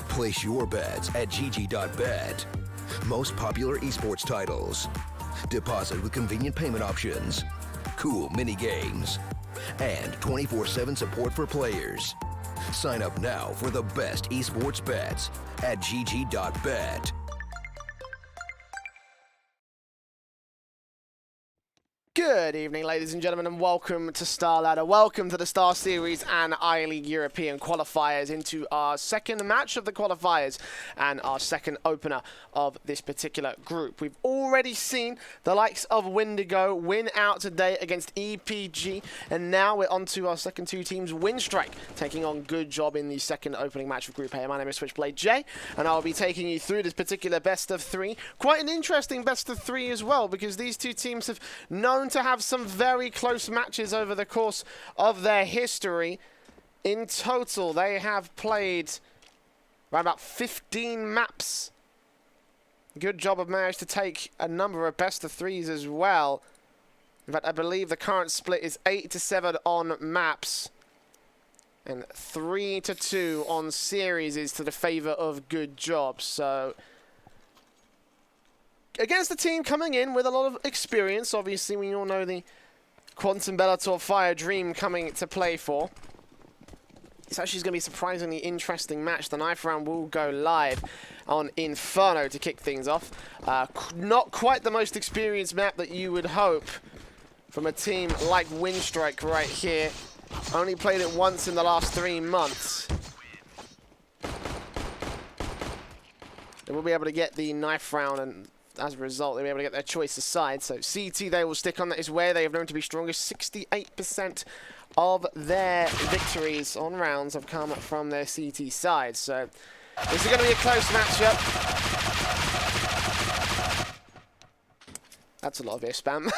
Place your bets at GG.bet. Most popular esports titles. Deposit with convenient payment options. Cool mini games. And 24/7 support for players. Sign up now for the best esports bets at GG.bet. Good evening, ladies and gentlemen, and welcome to Star Ladder. Welcome to the StarSeries and I-League European qualifiers, into our second match of the qualifiers and our second opener of this particular group. We've already seen the likes of Windigo win out today against EPG, and now we're on to our second two teams, Winstrike taking on GoodJob in the second opening match of Group A. My name is Switchblade J, and I'll be taking you through this particular best of three. Quite an interesting best of three as well, because these two teams have known to have some very close matches over the course of their history. In total, they have played around about 15 maps. GoodJob have managed to take a number of best of threes as well. In fact, I believe the current split is 8-7 on maps and 3-2 on series is to the favor of GoodJob. So against the team coming in with a lot of experience, obviously we all know the Quantum Bellator Fire Dream coming to play for. It's actually going to be a surprisingly interesting match. The knife round will go live on Inferno to kick things off. Not quite the most experienced map that you would hope from a team like Winstrike right here. Only played it once in the last 3 months. They will be able to get the knife round, and as a result, they'll be able to get their choice aside. So CT, they will stick on. That is where they have known to be strongest. 68% of their victories on rounds have come from their CT side. So this is going to be a close matchup. That's a lot of air spam.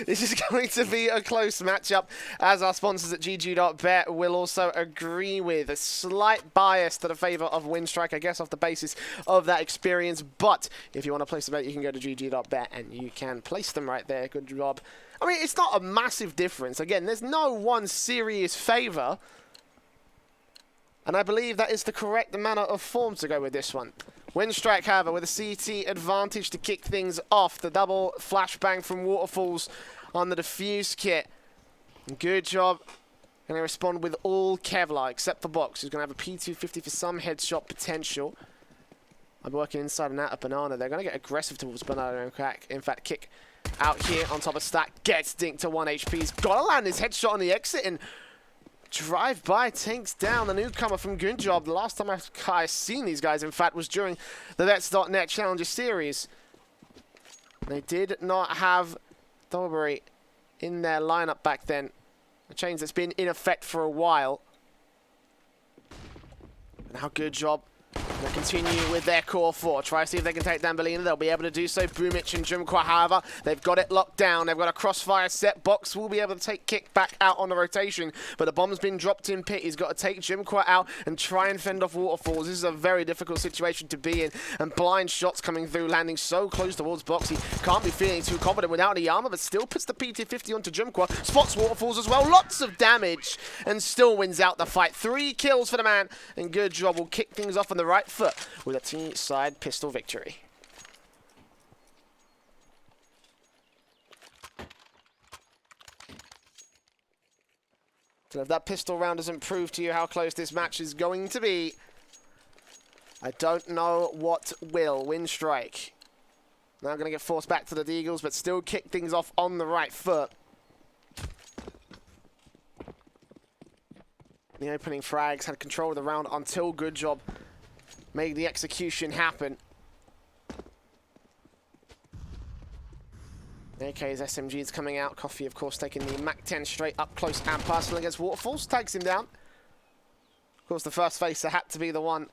This is going to be a close matchup, as our sponsors at GG.bet will also agree with. A slight bias to the favour of Winstrike, I guess, off the basis of that experience. But if you want to place a bet, you can go to GG.bet and you can place them right there. Good job. I mean, it's not a massive difference. Again, there's no one serious favour. And I believe that is the correct manner of form to go with this one. Winstrike, however, with a CT advantage to kick things off. The double flashbang from Waterfalls on the defuse kit. GoodJob going to respond with all Kevlar, except for Box, who's going to have a P250 for some headshot potential. I'm working inside and out of Banana. They're going to get aggressive towards Banana. In fact, kick out here on top of Stack. Gets dinked to 1 HP. He's got to land his headshot on the exit, and drive-by takes down the newcomer from GoodJob. The last time I've seen these guys, in fact, was during the Vets.net Challenger Series. They did not have Dolbury in their lineup back then. A change that's been in effect for a while. Now GoodJob They'll continue with their core four. Try to see if they can take down Bellina. They'll be able to do so. Boomich and Jumqua, however, they've got it locked down. They've got a crossfire set. Box will be able to take kick back out on the rotation, but the bomb's been dropped in pit. He's got to take Jumqua out and try and fend off Waterfalls. This is a very difficult situation to be in, and blind shots coming through, landing so close towards Box. He can't be feeling too confident without any armor, but still puts the PT50 onto Jumqua. Spots Waterfalls as well. Lots of damage, and still wins out the fight. 3 kills for the man, and GoodJob will kick things off on the right foot with a T-side pistol victory. So if that pistol round doesn't prove to you how close this match is going to be, I don't know what will. Winstrike now going to get forced back to the Deagles, but still kick things off on the right foot. The opening frags had control of the round until GoodJob made the execution happen. AK's SMGs coming out. Coffee, of course, taking the MAC-10 straight up close and personal against Waterfalls. Takes him down. Of course, the first facer had to be the one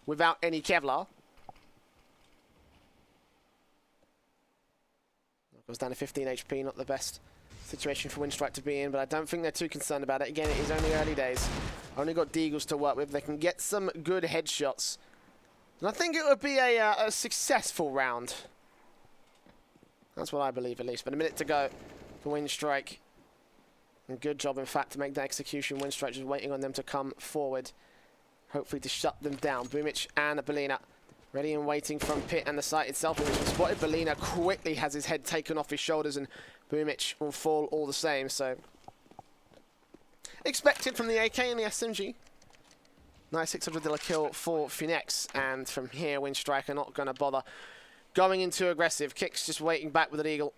without any Kevlar. Goes down to 15 HP, not the best situation for Winstrike to be in, but I don't think they're too concerned about it. Again, it is only early days. Only got Deagles to work with. They can get some good headshots. And I think it would be a successful round. That's what I believe, at least. But a minute to go for Winstrike. And GoodJob, in fact, to make the execution. Winstrike just waiting on them to come forward. Hopefully to shut them down. Boomich and Belina ready and waiting from pit and the site itself. Boomich has spotted. Belina quickly has his head taken off his shoulders, and Boomich will fall all the same. So expected from the AK and the SMG. Nice $600 kill for Phoenix. And from here, Winstrike are not going to bother going into aggressive. Kicks just waiting back with an eagle.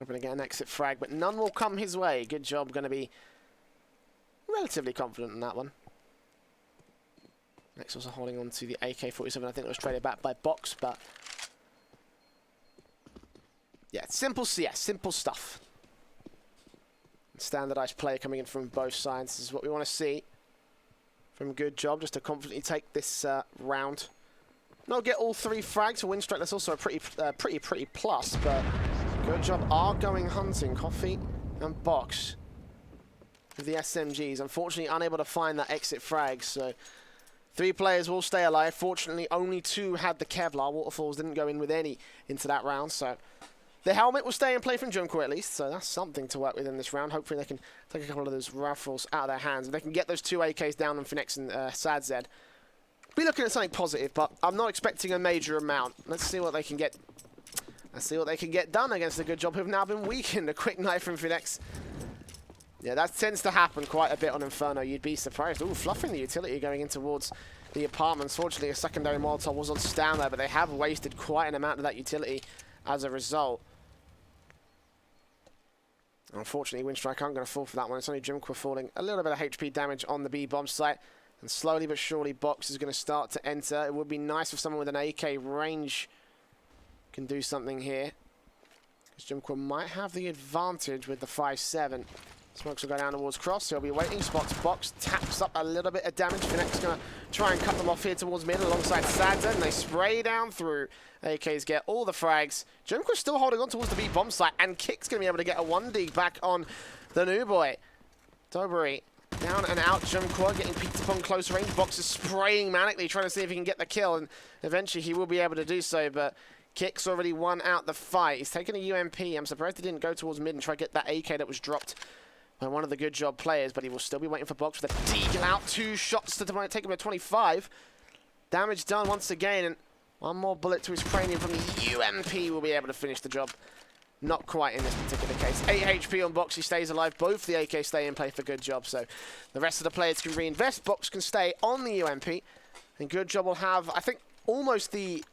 Hoping to get an exit frag, but none will come his way. GoodJob going to be relatively confident in that one. Next, also holding on to the AK-47. I think it was traded back by Box, but yeah, simple CS, simple stuff. Standardized play coming in from both sides. This is what we want to see from GoodJob, just to confidently take this round. Not get all three frags for Winstrike. That's also a pretty plus, but GoodJob are going hunting. Coffee and Box with the SMGs. Unfortunately, unable to find that exit frag, so 3 players will stay alive. Fortunately, only 2 had the Kevlar. Waterfalls didn't go in with any into that round, so the helmet will stay in play from Junko at least, so that's something to work with in this round. Hopefully they can take a couple of those rifles out of their hands. If they can get those 2 AKs down on Phoenix and SadZ, be looking at something positive, but I'm not expecting a major amount. Let's see what they can get. Let's see what they can get done against the GoodJob, who've now been weakened. A quick knife from Phoenix. Yeah, that tends to happen quite a bit on Inferno. You'd be surprised. Ooh, fluffing the utility going in towards the apartments. Fortunately, a secondary Molotov was on stand there, but they have wasted quite an amount of that utility as a result. Unfortunately, Winstrike aren't going to fall for that one. It's only Jimqua falling. A little bit of HP damage on the B bomb site. And slowly but surely, Box is going to start to enter. It would be nice if someone with an AK range can do something here, because Jimqua might have the advantage with the 5.7. Smokes will go down towards Cross. He'll be waiting. Spots Box. Taps up a little bit of damage. Phoenix is going to try and cut them off here towards mid alongside SadZ. And they spray down through. AKs get all the frags. Jimqua's still holding on towards the B bomb site. And Kick's going to be able to get a 1D back on the new boy. Dobry down and out. Jimqua getting peeked upon close range. Box is spraying manically, trying to see if he can get the kill. And eventually he will be able to do so. But Kick's already won out the fight. He's taking a UMP. I'm surprised he didn't go towards mid and try to get that AK that was dropped by one of the GoodJob players, but he will still be waiting for Box with a deagle out. 2 shots to take him to 25. Damage done once again, and one more bullet to his cranium from the UMP will be able to finish the job. Not quite in this particular case. 8 HP on Box, he stays alive. Both the AK stay in play for GoodJob, so the rest of the players can reinvest. Box can stay on the UMP, and GoodJob will have, I think, almost the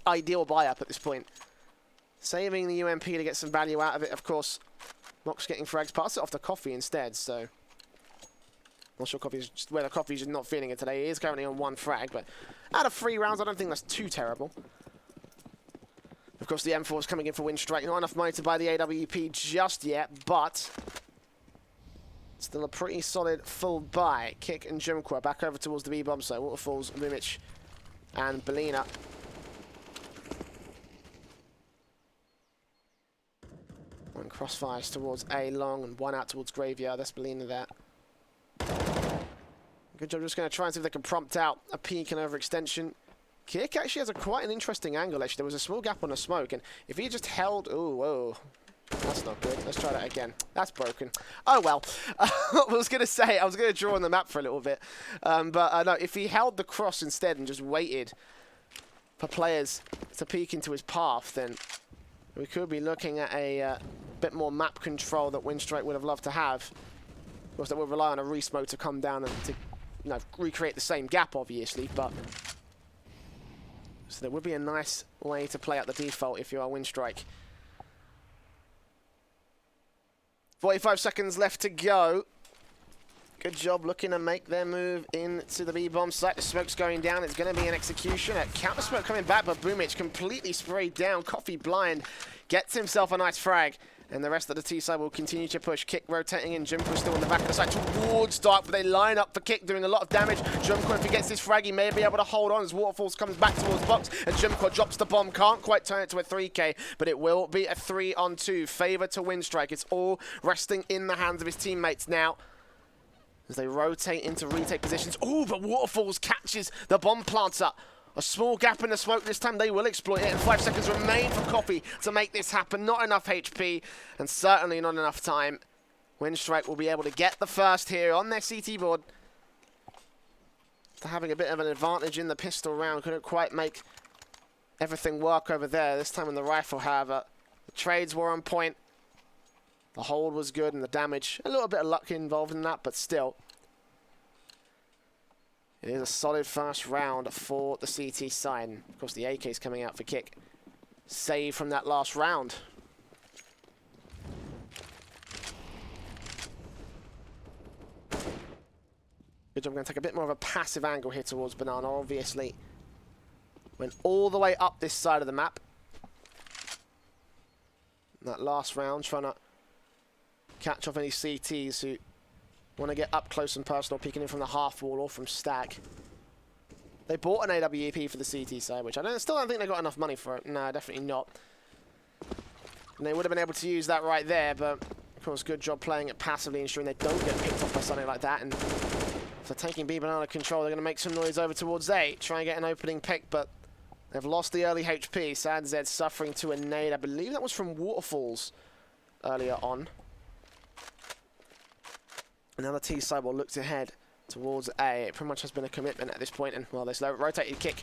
ideal buy-up at this point. Saving the UMP to get some value out of it, of course. Box getting frags, pass it off to Coffee instead, so not sure whether Coffee's just not feeling it today. He is currently on 1 frag, but out of 3 rounds, I don't think that's too terrible. Of course, the M4 is coming in for Winstrike. Not enough money to buy the AWP just yet, but still a pretty solid full buy. Kick and Jimqua back over towards the B-bomb site. Waterfalls, Mimich, and Belina. One crossfires towards A long and 1 out towards Graveyard. That's Belina there. GoodJob just going to try and see if they can prompt out a peek and overextension. Kick actually has quite an interesting angle, actually. There was a small gap on the smoke, and if he just held... Ooh, whoa. That's not good. Let's try that again. That's broken. Oh, well. I was going to say, I was going to draw on the map for a little bit. But no, if he held the cross instead and just waited for players to peek into his path, then we could be looking at a bit more map control that Winstrike would have loved to have. Of course, that would rely on a re-smoke to come down and to, you know, recreate the same gap, obviously, but so there would be a nice way to play out the default if you are Winstrike. 45 seconds left to go. GoodJob looking to make their move into the B-bomb site. The smoke's going down. It's going to be an execution. A counter smoke coming back, but Boomich completely sprayed down. Coffee blind gets himself a nice frag. And the rest of the T side will continue to push. Kick rotating in. Jumquo still on the back of the side towards Dark, but they line up for Kick, doing a lot of damage. Jumquo, if he gets this frag, he may be able to hold on as Waterfalls comes back towards Box. And Jumquo drops the bomb. Can't quite turn it to a 3K, but it will be a 3-on-2. Favor to Winstrike. It's all resting in the hands of his teammates now, as they rotate into retake positions. Oh, but Waterfalls catches the bomb planter. A small gap in the smoke this time. They will exploit it, and 5 seconds remain for Coffee to make this happen. Not enough HP, and certainly not enough time. Winstrike will be able to get the first here on their CT board. They're having a bit of an advantage in the pistol round. Couldn't quite make everything work over there. This time in the rifle, however, the trades were on point. The hold was good, and the damage, a little bit of luck involved in that, but still. It is a solid first round for the CT side. Of course, the AK is coming out for Kick. Save from that last round. GoodJob going to take a bit more of a passive angle here towards Banana, obviously. Went all the way up this side of the map. That last round, trying to catch off any CTs who want to get up close and personal, peeking in from the half wall or from stack. They bought an AWP for the CT side, which still don't think they got enough money for it. No, definitely not. And they would have been able to use that right there, but of course, GoodJob playing it passively, ensuring they don't get picked off by something like that. And if they're taking B Banana control, they're going to make some noise over towards A, try and get an opening pick, but they've lost the early HP. Sad Zed suffering to a nade. I believe that was from Waterfalls earlier on. And now the T side will look to head towards A. It pretty much has been a commitment at this point, and well, there's no rotated Kick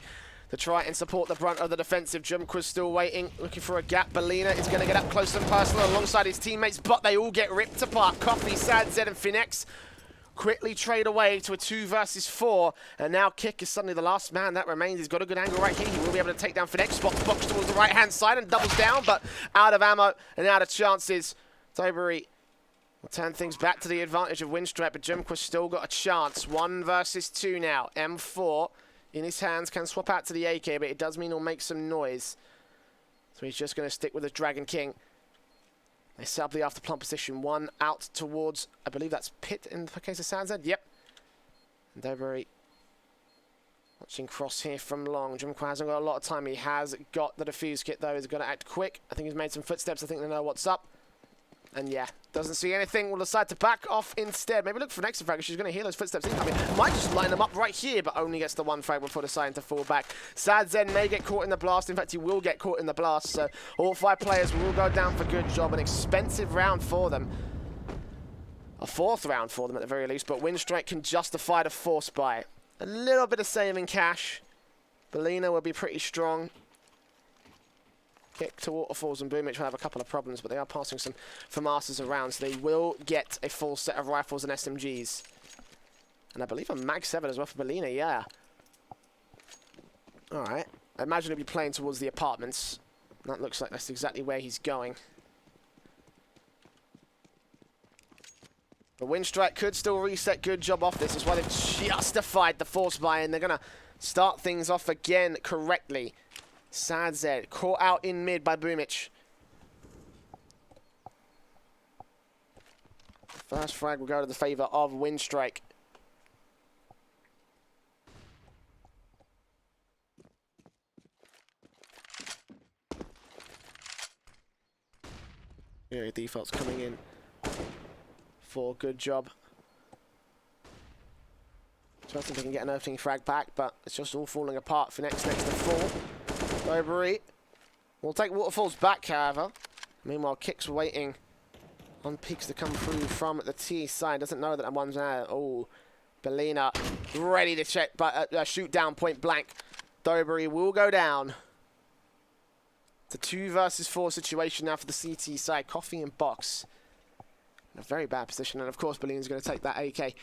to try and support the brunt of the defensive. Jumquo's still waiting, looking for a gap. Belina is going to get up close and personal alongside his teammates, but they all get ripped apart. Coffee, Sad Zed, and Finex quickly trade away to a 2 versus 4, and now Kick is suddenly the last man that remains. He's got a good angle right here. He will be able to take down Finex, spots Box towards the right-hand side and doubles down, but out of ammo and out of chances. Tobury will turn things back to the advantage of Winstrike, but Jumquo's still got a chance. 1 versus 2 now. M4 in his hands, can swap out to the AK, but it does mean he'll make some noise. So he's just going to stick with the Dragon King. They set up the after plant position. 1 out towards, I believe that's Pit in the case of Sanzad. Yep. And Dobury watching cross here from long. Jumquo hasn't got a lot of time. He has got the defuse kit though. He's going to act quick. I think he's made some footsteps. I think they know what's up. And yeah, doesn't see anything, will decide to back off instead. Maybe look for an extra frag, she's going to hear those footsteps incoming. Might just line them up right here, but only gets the 1 frag before deciding to fall back. Sad Zen may get caught in the blast. In fact, he will get caught in the blast. So all 5 players will go down for GoodJob. An expensive round for them. A 4th round for them at the very least, but Winstrike can justify the force buy. A little bit of saving cash. Belina will be pretty strong. Kick to Waterfalls and Boomich will have a couple of problems, but they are passing some FAMASas around, so they will get a full set of rifles and SMGs. And I believe a Mag 7 as well for Belina, yeah. Alright. I imagine he'll be playing towards the apartments. That looks like that's exactly where he's going. But Winstrike could still reset GoodJob off this. That's why they've justified the force buy, and they're going to start things off again correctly. Sad Zed, caught out in mid by Boomich. First frag will go to the favour of Winstrike. Yeah, default's coming in for GoodJob. So I think they can get an opening frag back, but it's just all falling apart for next to 4. Dobury will take Waterfalls back, however. Meanwhile, Kick's waiting on peaks to come through from the T side. Doesn't know that one's out. Oh, Belina ready to check, but shoot down point blank. Dobury will go down. It's a 2 versus 4 situation now for the CT side. Coffee and Box in a very bad position, and of course, Belina's going to take that AK.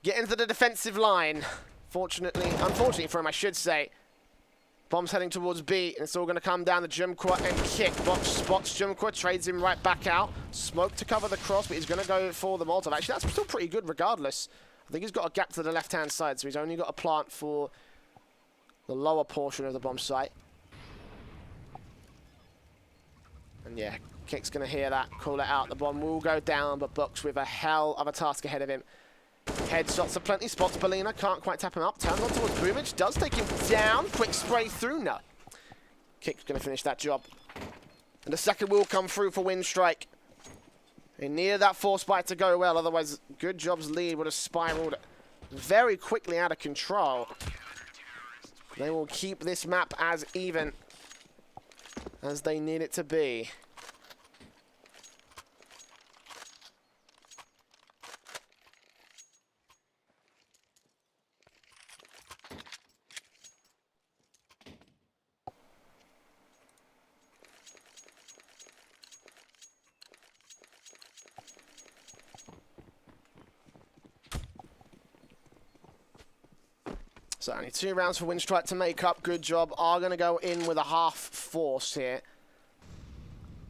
Get into the defensive line. Unfortunately for him, I should say. Bomb's heading towards B, and it's all going to come down to Jumqua and Kick. Box spots Jumqua, trades him right back out. Smoke to cover the cross, but he's going to go for the Molotov. Actually, that's still pretty good regardless. I think he's got a gap to the left-hand side, so he's only got a plant for the lower portion of the bomb site. And yeah, Kick's going to hear that, call it out. The bomb will go down, but Box with a hell of a task ahead of him. Headshots are plenty spots. Belina can't quite tap him up. Turns on towards Boomich. Does take him down. Quick spray through. No. Kick's going to finish that job. And the second will come through for Winstrike. They needed that force bite to go well. Otherwise, GoodJob's lead would have spiraled very quickly out of control. They will keep this map as even as they need it to be. So only 2 rounds for Winstrike to make up. GoodJob are going to go in with a half force here.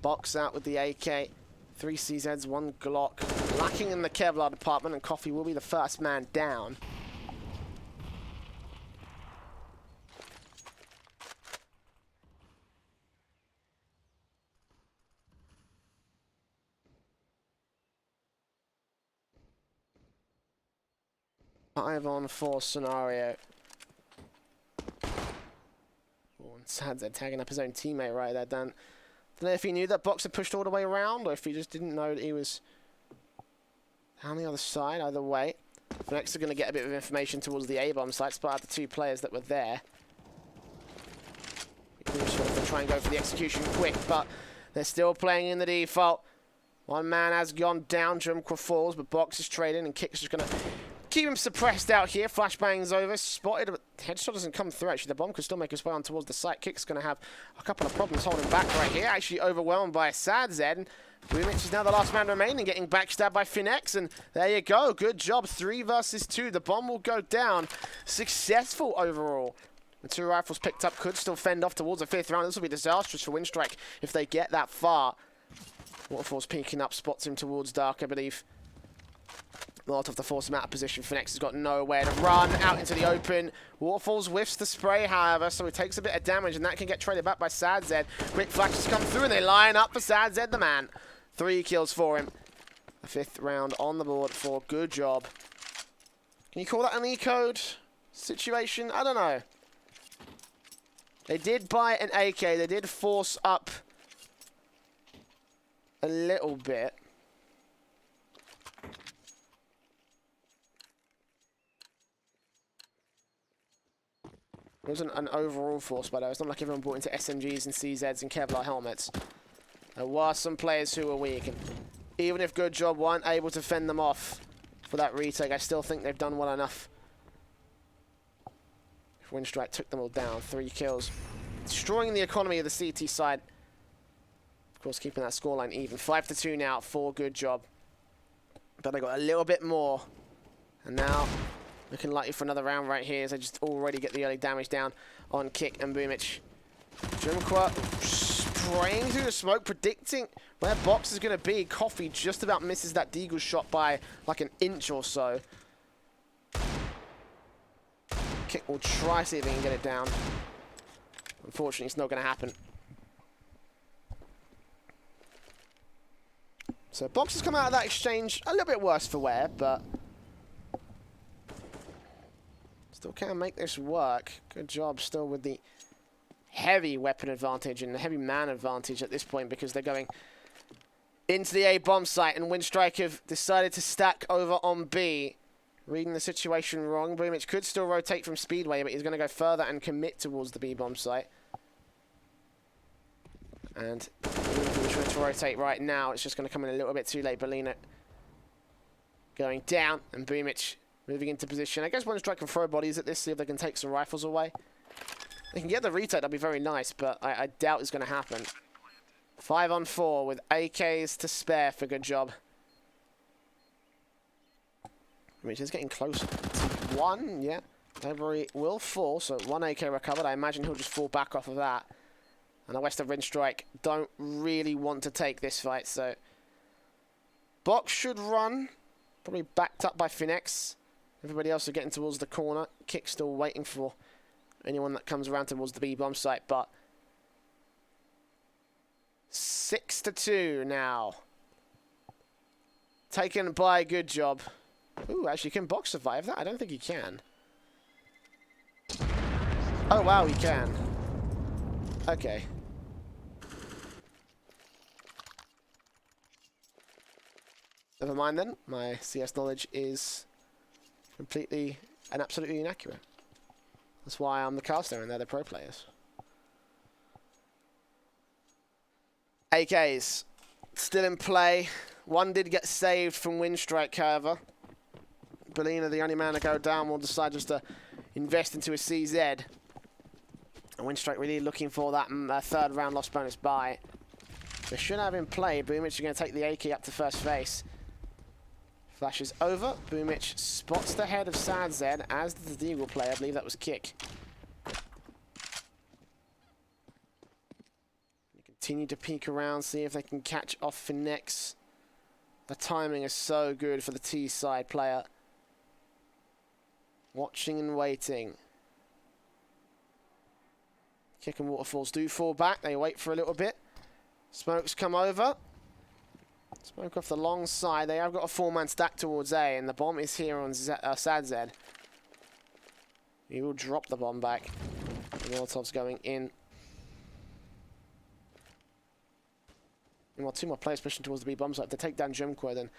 Box out with the AK. 3 CZs, 1 Glock. Lacking in the Kevlar department, and Coffee will be the first man down. Five on 4 scenario. Sadz tagging up his own teammate right there, Dan. Don't know if he knew that Box had pushed all the way around, or if he just didn't know that he was down the other side. Either way, Next are going to get a bit of information towards the A-bomb site, spot out the 2 players that were there. They try and go for the execution quick, but they're still playing in the default. One man has gone down, Jumqua falls, but Box is trading, and Kick's just going to keep him suppressed out here. Flashbang's over, spotted, but headshot doesn't come through. Actually, the bomb could still make his way on towards the site. Kick's going to have a couple of problems holding back right here. Actually overwhelmed by Sadz. Boomich is now the last man remaining, getting backstabbed by Finex, and there you go. Good job, 3 versus 2. The bomb will go down. Successful overall. The 2 rifles picked up could still fend off towards the 5th round. This will be disastrous for Winstrike if they get that far. Waterfall's peeking up, spots him towards Dark, I believe. Molotov to force him out of position. Finex has got nowhere to run out into the open. Waterfalls whiffs the spray, however, so he takes a bit of damage, and that can get traded back by Sadz. Quick flashes come through, and they line up for Sadz, the man. 3 kills for him. The 5th round on the board for GoodJob. Can you call that an E-code situation? I don't know. They did buy an AK. They did force up a little bit. It wasn't an overall force, but it's not like everyone bought into SMGs and CZs and Kevlar helmets. There were some players who were weak, and even if GoodJob weren't able to fend them off for that retake, I still think they've done well enough. If Winstrike took them all down, 3 kills. Destroying the economy of the CT side. Of course, keeping that scoreline even. 5-2 now for GoodJob. But they got a little bit more. And now, looking likely for another round right here as they just already get the early damage down on Kick and Boomich. Jumqua spraying through the smoke, predicting where Box is going to be. Coffee just about misses that Deagle shot by like an inch or so. Kick will try to see if he can get it down. Unfortunately, it's not going to happen. So Box has come out of that exchange a little bit worse for wear, but still can make this work. Good job still with the heavy weapon advantage and the heavy man advantage at this point, because they're going into the A bomb site, and Winstrike have decided to stack over on B. Reading the situation wrong. Boomich could still rotate from Speedway, but he's going to go further and commit towards the B bomb site. And he's trying to rotate right now. It's just going to come in a little bit too late. Belina going down, and Boomich moving into position. I guess Winstrike can throw bodies at this, see if they can take some rifles away. They can get the retake, that'd be very nice, but I doubt it's going to happen. 5 on 4 with AKs to spare for GoodJob. Which is getting close to 1, yeah. Doberry will fall, so 1 AK recovered. I imagine he'll just fall back off of that. And the West of Winstrike don't really want to take this fight, so... Box should run. Probably backed up by Finex. Everybody else are getting towards the corner. Kick still waiting for anyone that comes around towards the B-bomb site, but... 6-2 now. Taken by GoodJob. Ooh, actually, can Box survive that? I don't think he can. Oh, wow, he can. Okay. Never mind then. My CS knowledge is completely and absolutely inaccurate. That's why I'm the caster and they're the pro players. AKs still in play. One did get saved from Winstrike, however. Belina, the only man to go down, will decide just to invest into a CZ. And Winstrike really looking for that third round loss bonus buy. They should have in play. Boomich is going to take the AK up to first face. Flashes over. Boomich spots the head of Sad Zed, as did the Deagle play. I believe that was kick. They continue to peek around, see if they can catch off Finex. The timing is so good for the T side player. Watching and waiting. Kick and waterfalls do fall back. They wait for a little bit. Smokes come over. Smoke off the long side. They have got a 4-man stack towards A, and the bomb is here on Sad Zed. He will drop the bomb back. The Molotov's going in. And while 2 more players pushing towards the B bomb site to take down Jumquo, then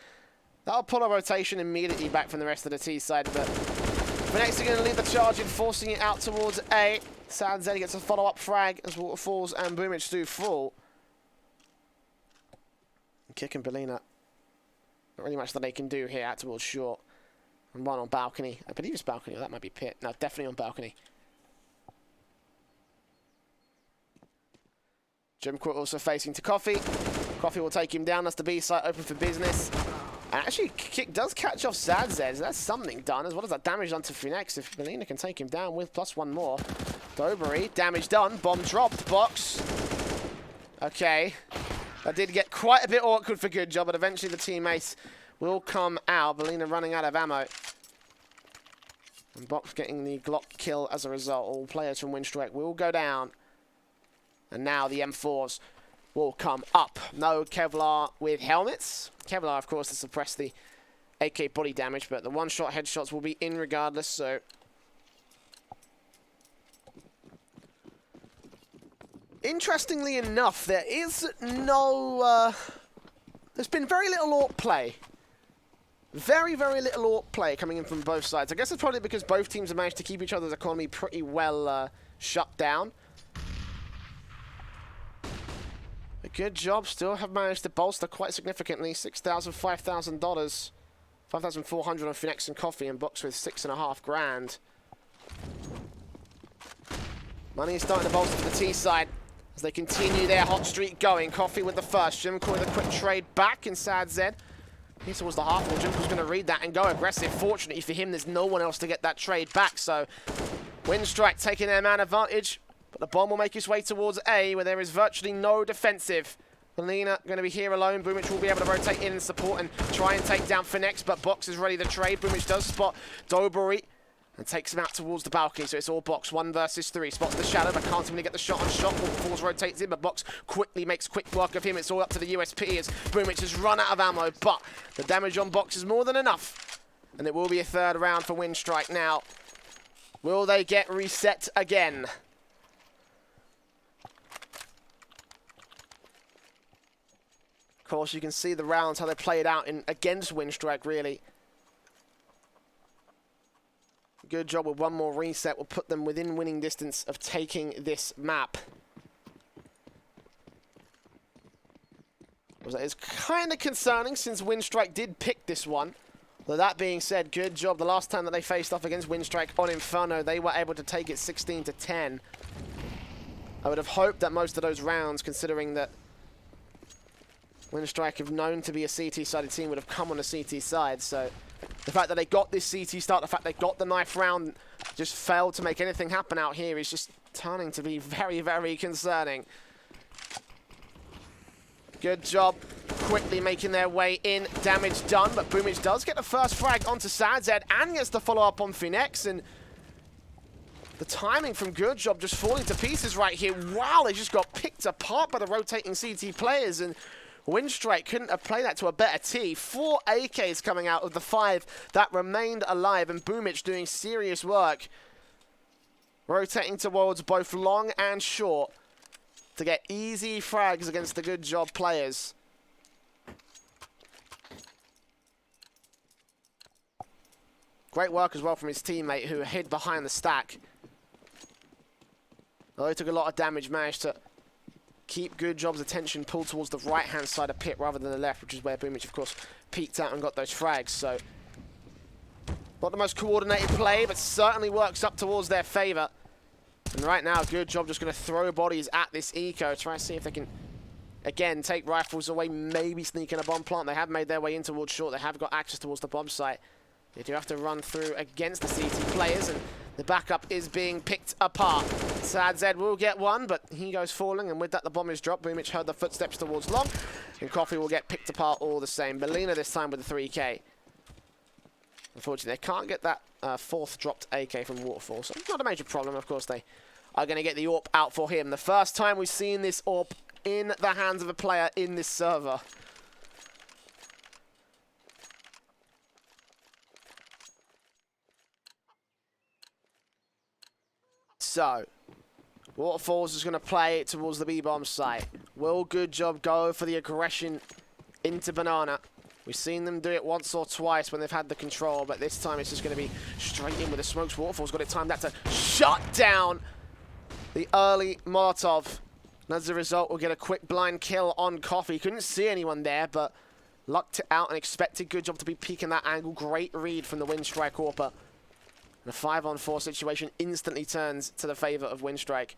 that'll pull a rotation immediately back from the rest of the T side. But next, they're going to lead the charge in, forcing it out towards A. Sad Zed gets a follow-up frag as Waterfalls and Boomich do fall. Kick and Belina. Not really much that they can do here out towards short. And one on balcony. I believe it's balcony, or that might be pit. No, definitely on balcony. Jumquo also facing to Coffee. Coffee will take him down. That's the B site open for business. And actually, Kick does catch off Sad Zed. So that's something done, as well as that damage done to Finex. If Belina can take him down with plus 1 more. Doberry, damage done. Bomb dropped. Box. Okay. That did get quite a bit awkward for GoodJob, but eventually the teammates will come out. Belina running out of ammo. And Box getting the Glock kill as a result. All players from Winstrike will go down. And now the M4s will come up. No Kevlar with helmets. Kevlar, of course, to suppress the AK body damage, but the one-shot headshots will be in regardless, so... Interestingly enough, there is no... there's been very little AWP play. Very, very little AWP play coming in from both sides. I guess it's probably because both teams have managed to keep each other's economy pretty well shut down. A GoodJob still have managed to bolster quite significantly. $6,000, $5,000. $5,400 on Finex and Coffee, and Box with $6.5 grand. Money is starting to bolster for the T side as they continue their hot streak going. Coffee with the first. Jimco with a quick trade back in Sad Zed. He towards the half wall. Jimco's going to read that and go aggressive. Fortunately for him, there's no one else to get that trade back. So Winstrike taking their man advantage. But the bomb will make its way towards A, where there is virtually no defensive. Belina going to be here alone. Boomich will be able to rotate in and support and try and take down Finex, but Box is ready to trade. Boomich does spot Doberry and takes him out towards the balcony, so it's all Box. 1 versus 3. Spots the shadow, but can't even get the shot on shot. Falls rotates in, but Box quickly makes quick work of him. It's all up to the USP as Boomich has run out of ammo, but the damage on Box is more than enough. And it will be a 3rd round for Winstrike now. Will they get reset again? Of course, you can see the rounds, how they played out against Winstrike, really. GoodJob with 1 more reset will put them within winning distance of taking this map. It's kind of concerning since Winstrike did pick this one. Though that being said, GoodJob, the last time that they faced off against Winstrike on Inferno, they were able to take it 16-10. I would have hoped that most of those rounds, considering that Winstrike, if known to be a CT-sided team, would have come on the CT side. So the fact that they got this CT start, the fact they got the knife round just failed to make anything happen out here is just turning to be very, very concerning. Good job quickly making their way in. Damage done, but Boomich does get the first frag onto SadZ and gets the follow-up on Phoenix. And the timing from GoodJob just falling to pieces right here. Wow, they just got picked apart by the rotating CT players. And Winstrike couldn't have played that to a better tee. 4 AKs coming out of the 5 that remained alive. And Boomich doing serious work, rotating towards both long and short to get easy frags against the GoodJob players. Great work as well from his teammate who hid behind the stack. Although he took a lot of damage, managed to keep GoodJob's attention pulled towards the right-hand side of pit rather than the left, which is where Boomich, of course, peeked out and got those frags. So, not the most coordinated play, but certainly works up towards their favour. And right now, GoodJob just going to throw bodies at this eco, try to see if they can, again, take rifles away, maybe sneak in a bomb plant. They have made their way in towards short. They have got access towards the bomb site. They do have to run through against the CT players, and the backup is being picked apart. SadZ will get one, but he goes falling, and with that, the bomb is dropped. Boomich heard the footsteps towards long, and Coffee will get picked apart all the same. Belina this time with the 3K. Unfortunately, they can't get that fourth dropped AK from Waterfall, so not a major problem. Of course, they are going to get the AWP out for him. The first time we've seen this AWP in the hands of a player in this server. So, Waterfalls is going to play towards the B-bomb site. Will GoodJob go for the aggression into Banana? We've seen them do it once or twice when they've had the control, but this time it's just going to be straight in with the smokes. Waterfall's got it timed out to shut down the early Molotov. And as a result, we'll get a quick blind kill on Coffee. Couldn't see anyone there, but lucked it out and expected GoodJob to be peeking that angle. Great read from the Winstrike AWPer. And a 5-on-4 situation instantly turns to the favour of Winstrike.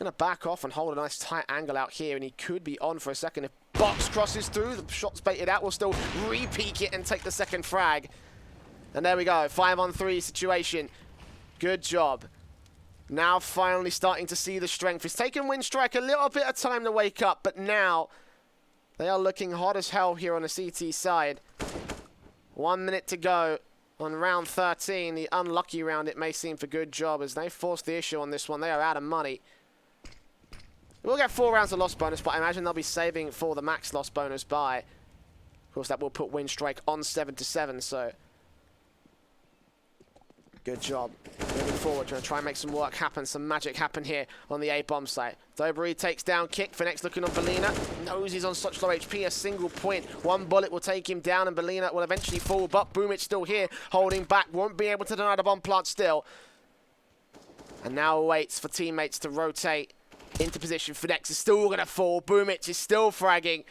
Going to back off and hold a nice tight angle out here, and he could be on for a second. If Box crosses through, the shot's baited out, we'll still re-peek it and take the second frag. And there we go, 5-on-3 situation. GoodJob. Now finally starting to see the strength. It's taken Winstrike a little bit of time to wake up, but now they are looking hot as hell here on the CT side. 1 minute to go on round 13, the unlucky round it may seem for GoodJob, as they forced the issue on this one. They are out of money. We'll get 4 rounds of loss bonus, but I imagine they'll be saving for the max loss bonus buy. Of course, that will put Winstrike on 7-7, so GoodJob moving forward, trying to try and make some work happen, some magic happen here on the A-bomb site. Dobry takes down Kick. Phoenix looking on Belina. Knows he's on such low HP, a single point. One bullet will take him down, and Belina will eventually fall, but Boomich still here, holding back. Won't be able to deny the bomb plant still. And now waits for teammates to rotate into position. Phoenix is still going to fall. Boomich is still fragging.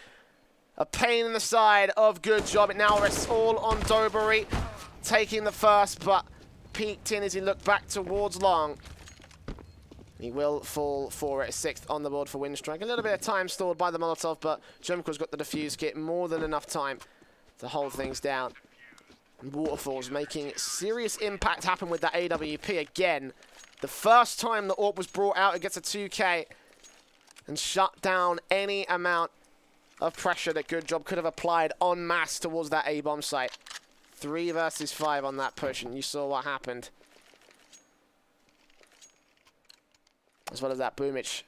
A pain in the side of GoodJob. It now rests all on Dobry, taking the first, but peeked in as he looked back towards long. He will fall for it. 6th on the board for Winstrike. A little bit of time stalled by the Molotov, but Jumko's got the defuse kit. More than enough time to hold things down. And Waterfalls making serious impact happen with that AWP again. The first time the AWP was brought out, it gets a 2K and shut down any amount of pressure that GoodJob could have applied en masse towards that A-bomb site. 3 versus 5 on that push, and you saw what happened. As well as that Boomich,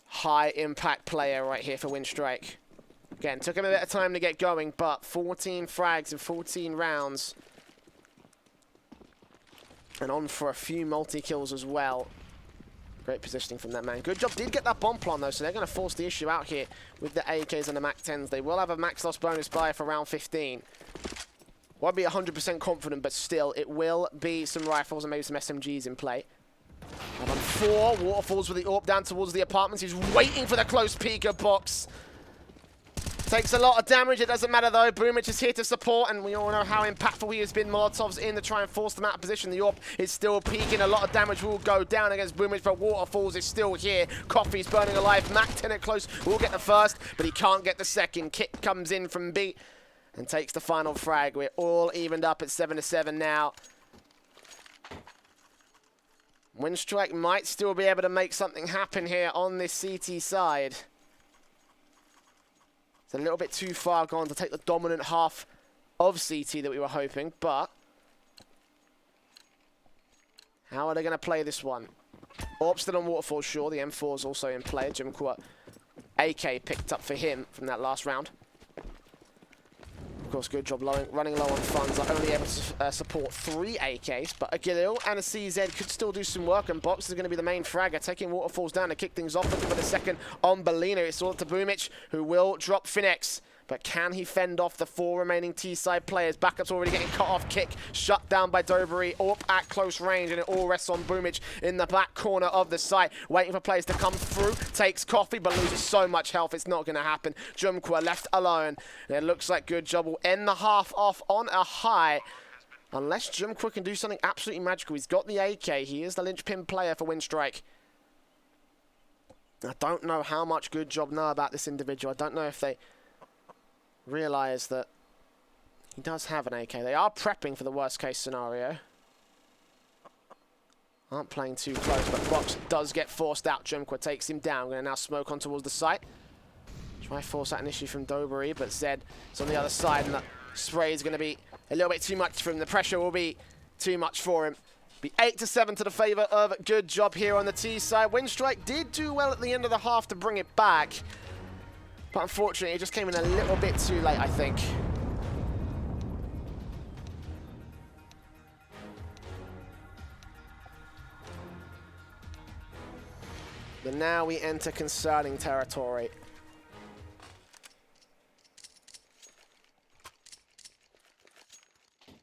high impact player right here for Winstrike. Again, took him a bit of time to get going, but 14 frags in 14 rounds. And on for a few multi-kills as well. Great positioning from that man. GoodJob did get that bomb plant though, so they're going to force the issue out here with the AKs and the MAC-10s. They will have a max loss bonus buy for round 15. Won't be 100% confident, but still, it will be some rifles and maybe some SMGs in play. And on 4, Waterfalls with the AWP down towards the apartments. He's waiting for the close peeker box. Takes a lot of damage. It doesn't matter, though. Boomich is here to support, and we all know how impactful he has been. Molotovs in to try and force them out of position. The AWP is still peeking. A lot of damage will go down against Boomich, but Waterfalls is still here. Coffee's burning alive. MAC-10 at close will get the first, but he can't get the second. Kick comes in from B and takes the final frag. We're all evened up at 7-7 now. Winstrike might still be able to make something happen here on this CT side. It's a little bit too far gone to take the dominant half of CT that we were hoping, but how are they going to play this one? Orb still on Waterfall, sure. The M4 is also in play. Jimqua AK picked up for him from that last round. Of course, GoodJob running low on funds. Are only able to support 3 AKs, but a Galil and a CZ could still do some work, and Box is going to be the main fragger, taking Waterfalls down to kick things off. Looking for the second on Belina. It's all up to Boomic, who will drop Finex. But can he fend off the 4 remaining T-side players? Backup's already getting cut off. Kick shut down by Dobry. Orp at close range, and it all rests on Boomic in the back corner of the site, waiting for players to come through. Takes coffee, but loses so much health. It's not going to happen. Jumqua left alone. And it looks like GoodJob will end the half off on a high. Unless Jumqua can do something absolutely magical. He's got the AK. He is the linchpin player for Winstrike. I don't know how much GoodJob know about this individual. I don't know if they realize that he does have an AK. They are prepping for the worst case scenario. Aren't playing too close, but Box does get forced out. Jumqua takes him down. Going to now smoke on towards the site. Try force out an issue from Dobry, but Zed is on the other side, and the spray is going to be a little bit too much for him. The pressure will be too much for him. Be 8-7 to the favor of GoodJob here on the T side. Winstrike did do well at the end of the half to bring it back, but unfortunately, it just came in a little bit too late, I think. But now we enter concerning territory.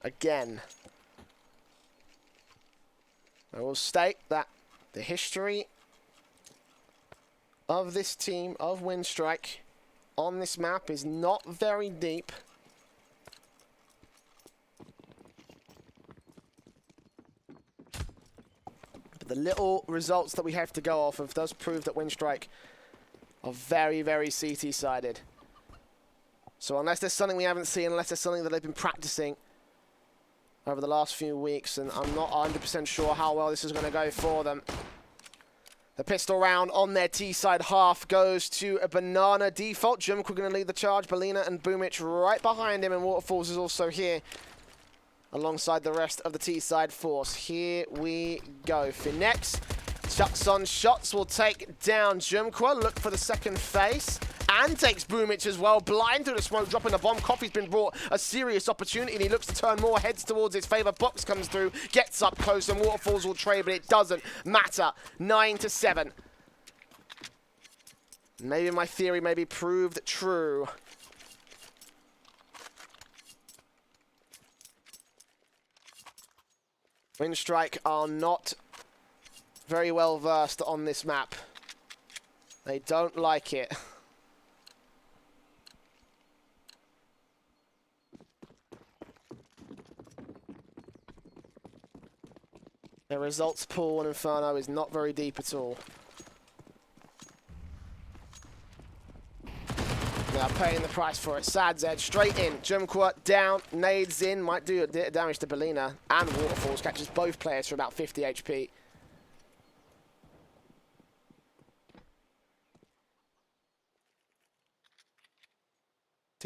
Again. I will state that the history of this team, of Winstrike, on this map is not very deep. But the little results that we have to go off of does prove that Winstrike are very, very CT-sided. So unless there's something we haven't seen, unless there's something that they've been practicing over the last few weeks, and I'm not 100% sure how well this is going to go for them. The pistol round on their T-side half goes to a Banana default. Jumqua going to lead the charge. Belina and Boomic right behind him, and Waterfalls is also here alongside the rest of the T-side force. Here we go. Finex chucks on shots, will take down Jumqua. Look for the second face, and takes Boomic as well. Blind through the smoke, dropping the bomb. Coffee's been brought a serious opportunity, and he looks to turn more heads towards his favor. Box comes through, gets up close, and Waterfalls will trade, but it doesn't matter. 9-7. Maybe my theory may be proved true. Winstrike are not very well versed on this map. They don't like it. The results pool on Inferno is not very deep at all. Now paying the price for it. Sad Zed straight in. Jumqua down. Nades in. Might do a bit of damage to Belina. And Waterfalls catches both players for about 50 HP.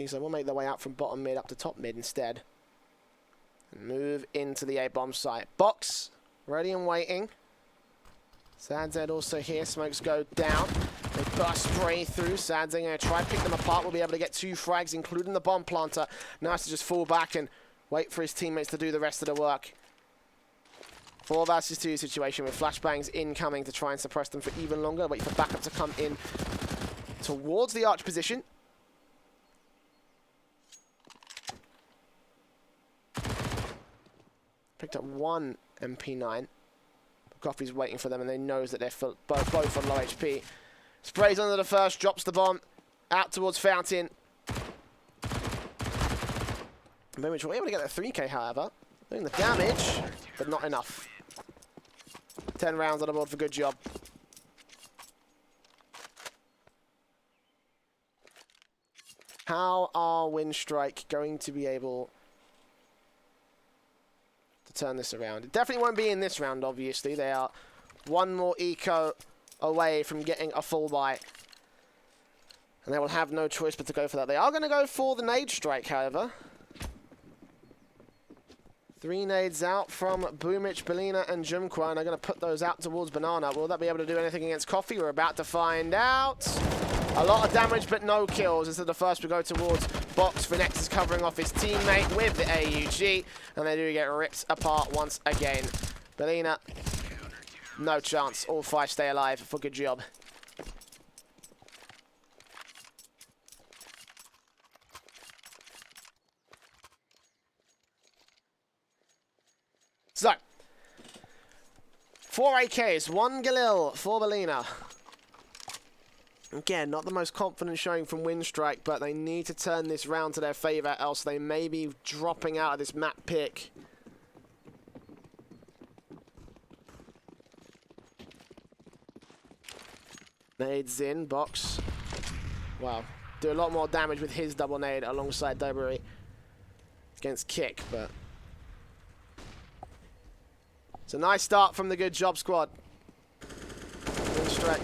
So we'll make their way out from bottom mid up to top mid instead. And move into the A-bomb site. Box. Ready and waiting. Sadzed also here. Smokes go down. They put a spray through. Sadzed going to try and pick them apart. We'll be able to get 2 frags, including the bomb planter. Nice to just fall back and wait for his teammates to do the rest of the work. 4 versus 2 situation with flashbangs incoming to try and suppress them for even longer. Wait for backup to come in towards the arch position. Picked up 1 MP9. Coffee's waiting for them, and they knows that they're both on low HP. Sprays under the first, drops the bomb out towards Fountain. Boomic were able to get that 3K, however. Doing the damage, but not enough. 10 rounds on the board for GoodJob. How are Winstrike going to be able to turn this around? It definitely won't be in this round, obviously. They are One more eco away from getting a full buy. And they will have no choice but to go for that. They are going to go for the nade strike, however. 3 nades out from Boomich, Belina, and Jumqua, and they're going to put those out towards Banana. Will that be able to do anything against Coffee? We're about to find out. A lot of damage, but no kills. Instead of first, we go towards Box. Finex is covering off his teammate with the AUG, and they do get ripped apart once again. Belina, no chance. All 5 stay alive for good job. So, 4 AKs, 1 Galil for Belina. Again, not the most confident showing from Winstrike, but they need to turn this round to their favour, else they may be dropping out of this map pick. Nades in, Box. Wow. Do a lot more damage with his double nade alongside Dobry against Kick, but... It's a nice start from the GoodJob squad. Winstrike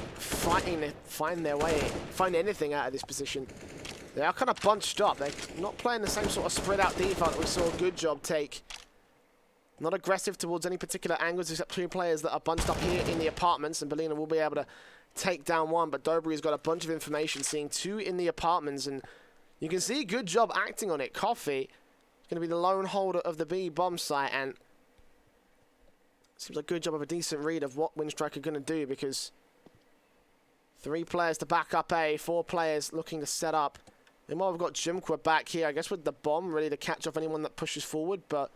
find their way, find anything out of this position. They are kind of bunched up. They're not playing the same sort of spread out default that we saw GoodJob take. Not aggressive towards any particular angles except 2 players that are bunched up here in the apartments, and Belina will be able to take down 1, but Dobry's got a bunch of information, seeing 2 in the apartments, and you can see GoodJob acting on it. Coffee is going to be the lone holder of the B bomb site, and seems like GoodJob have a decent read of what Winstrike are going to do, because 3 players to back up A, 4 players looking to set up. Meanwhile, we've got Jimqua back here, I guess, with the bomb, ready to catch off anyone that pushes forward, but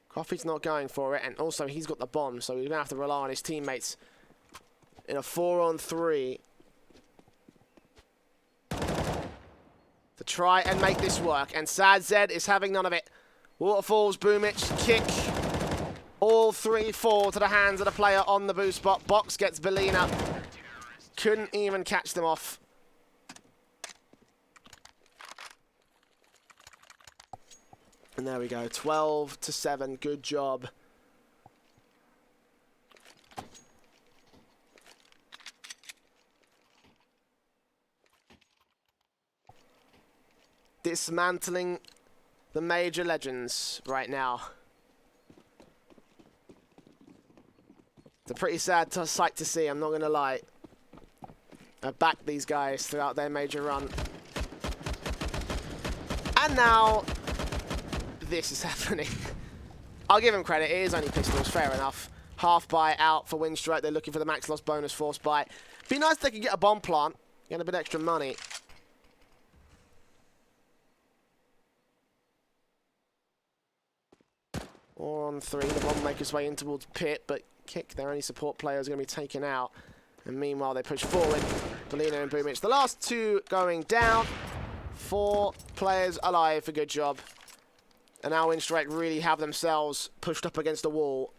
Coffee's not going for it, and also he's got the bomb, so he's going to have to rely on his teammates in a 4-on-3 to try and make this work. And Sad Zed is having none of it. Waterfalls, Boomich, Kick. All 3 fall to the hands of the player on the boost spot. Box gets Belina. Couldn't even catch them off. And there we go. 12-7. GoodJob. Dismantling the major legends right now. It's a pretty sad sight to see, I'm not going to lie. I've backed these guys throughout their major run. And now, this is happening. I'll give him credit, it is only pistols, fair enough. Half buy out for Winstrike, they're looking for the max loss bonus force buy. Be nice if they could get a bomb plant, get a bit extra money. On 3, the bomb makes its way in towards Pit, but Kick, their only support player, is going to be taken out. And meanwhile, they push forward. Belina and Boomich. The last 2 going down. 4 players alive for GoodJob. And now Winstrike really have themselves pushed up against the wall.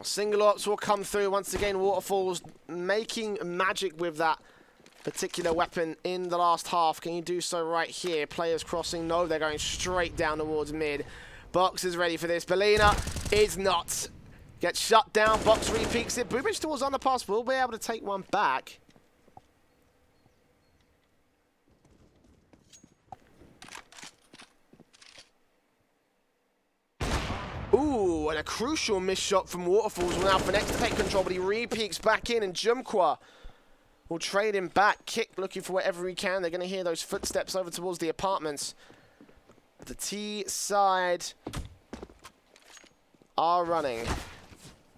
Single ops will come through once again. Waterfalls making magic with that particular weapon in the last half. Can you do so right here? Players crossing. No, they're going straight down towards mid. Box is ready for this. Belina is not. Gets shut down. Box repeats it. Boomich towards underpass. Will be able to take one back. Ooh, and a crucial miss shot from Waterfalls will now Finex to take control, but he re-peeks back in, and Jumqua will trade him back. Kick looking for whatever he can. They're going to hear those footsteps over towards the apartments. The T side are running.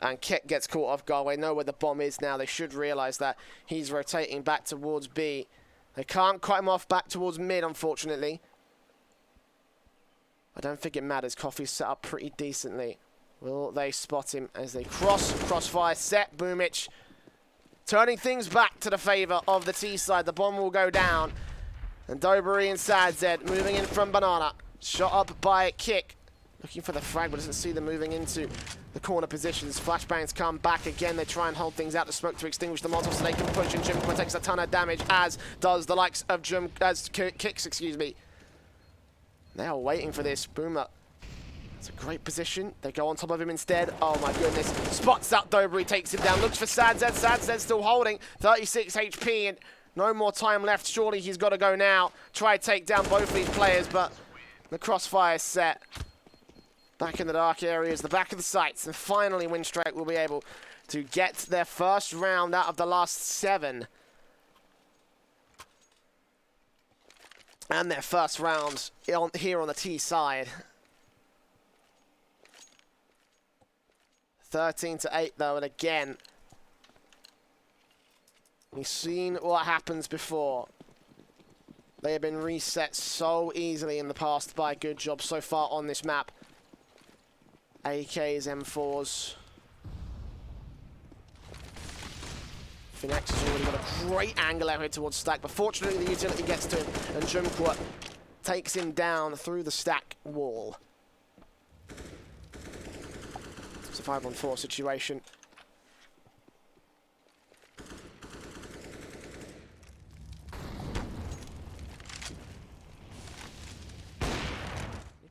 And Kick gets caught off guard. They know where the bomb is now. They should realise that. He's rotating back towards B. They can't cut him off back towards mid, unfortunately. I don't think it matters. Coffee's set up pretty decently. Will they spot him as they crossfire set? Boomich turning things back to the favour of the T side. The bomb will go down. And Dobry and Sadzed moving in from Banana. Shot up by Kick. Looking for the frag, but doesn't see them moving into the corner positions. Flashbangs come back again. They try and hold things out. The smoke to extinguish the Molotov so they can push, and Jumqua takes a ton of damage, as does the likes of Kicks, excuse me. They are waiting for this. Boomer. It's a great position. They go on top of him instead. Oh my goodness. Spots out Dobry, takes him down. Looks for Sadzed. Sadzed still holding. 36 HP and no more time left. Surely he's got to go now. Try to take down both these players, but the crossfire is set. Back in the dark areas, the back of the sights. And finally, Winstrike will be able to get their first round out of the last 7. And their first round here on the T side. 13-8 though, and again, we've seen what happens before. They have been reset so easily in the past by GoodJob so far on this map. AKs, M4s. Finex has already got a great angle out here towards Stack, but fortunately the utility gets to him, and Jumqua takes him down through the Stack wall. It's a 5-on-4 situation.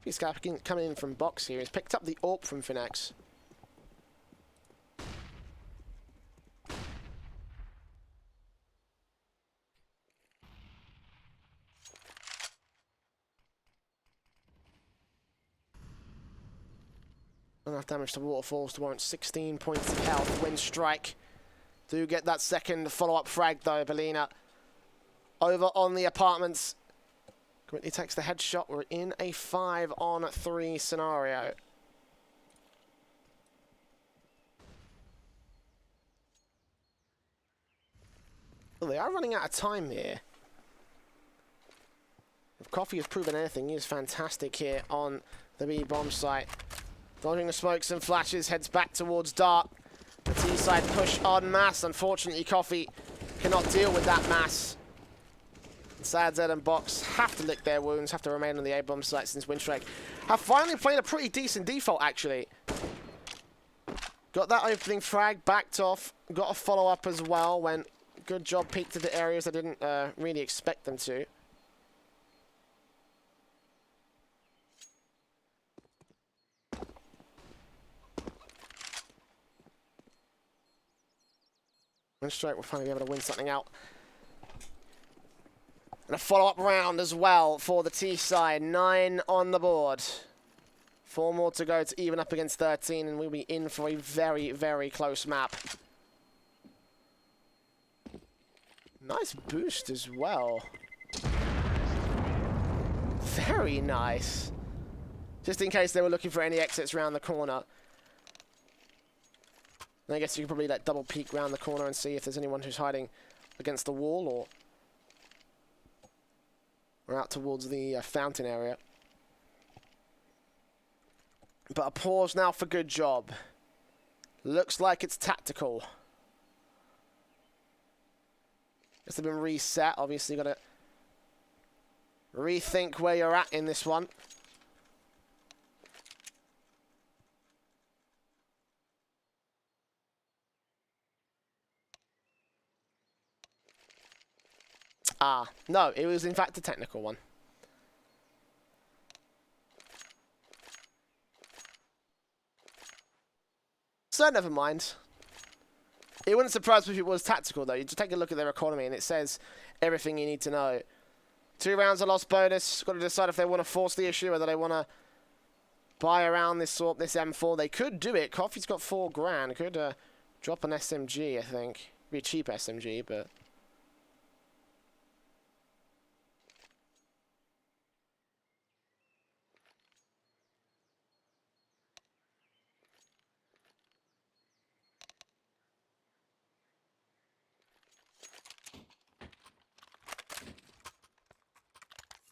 He's coming in from box here. He's picked up the AWP from Finex. Enough damage to Waterfalls to warrant 16 points of health. Winstrike do get that second follow-up frag though. Belina over on the apartments. Quickly takes the headshot. We're in a 5-on-3 scenario. Well, they are running out of time here. If Coffee has proven anything, he is fantastic here on the B bomb site. Dodging the smokes and flashes, heads back towards Dark. The T-side push en masse. Unfortunately, Coffee cannot deal with that mass. Sadzed and Box have to lick their wounds, have to remain on the A-bomb site since Winstrike have finally played a pretty decent default, actually. Got that opening frag, backed off, got a follow-up as well when GoodJob peeked at the areas I didn't really expect them to. Winstrike will finally be able to win something out. And a follow-up round as well for the T side. 9 on the board. 4 more to go to even up against 13, and we'll be in for a very, very close map. Nice boost as well. Very nice. Just in case they were looking for any exits around the corner. And I guess you can probably like double peek around the corner and see if there's anyone who's hiding against the wall or out towards the fountain area. But a pause now for GoodJob. Looks like it's tactical. Guess they've been reset. Obviously, got to rethink where you're at in this one. Ah, no, it was in fact a technical one. So never mind. It wouldn't surprise me if it was tactical though. You just take a look at their economy and it says everything you need to know. 2 rounds of loss bonus. Got to decide if they want to force the issue, whether they want to buy around this M4. They could do it. Coffee's got 4 grand. Could drop an SMG, I think. Be a cheap SMG, but.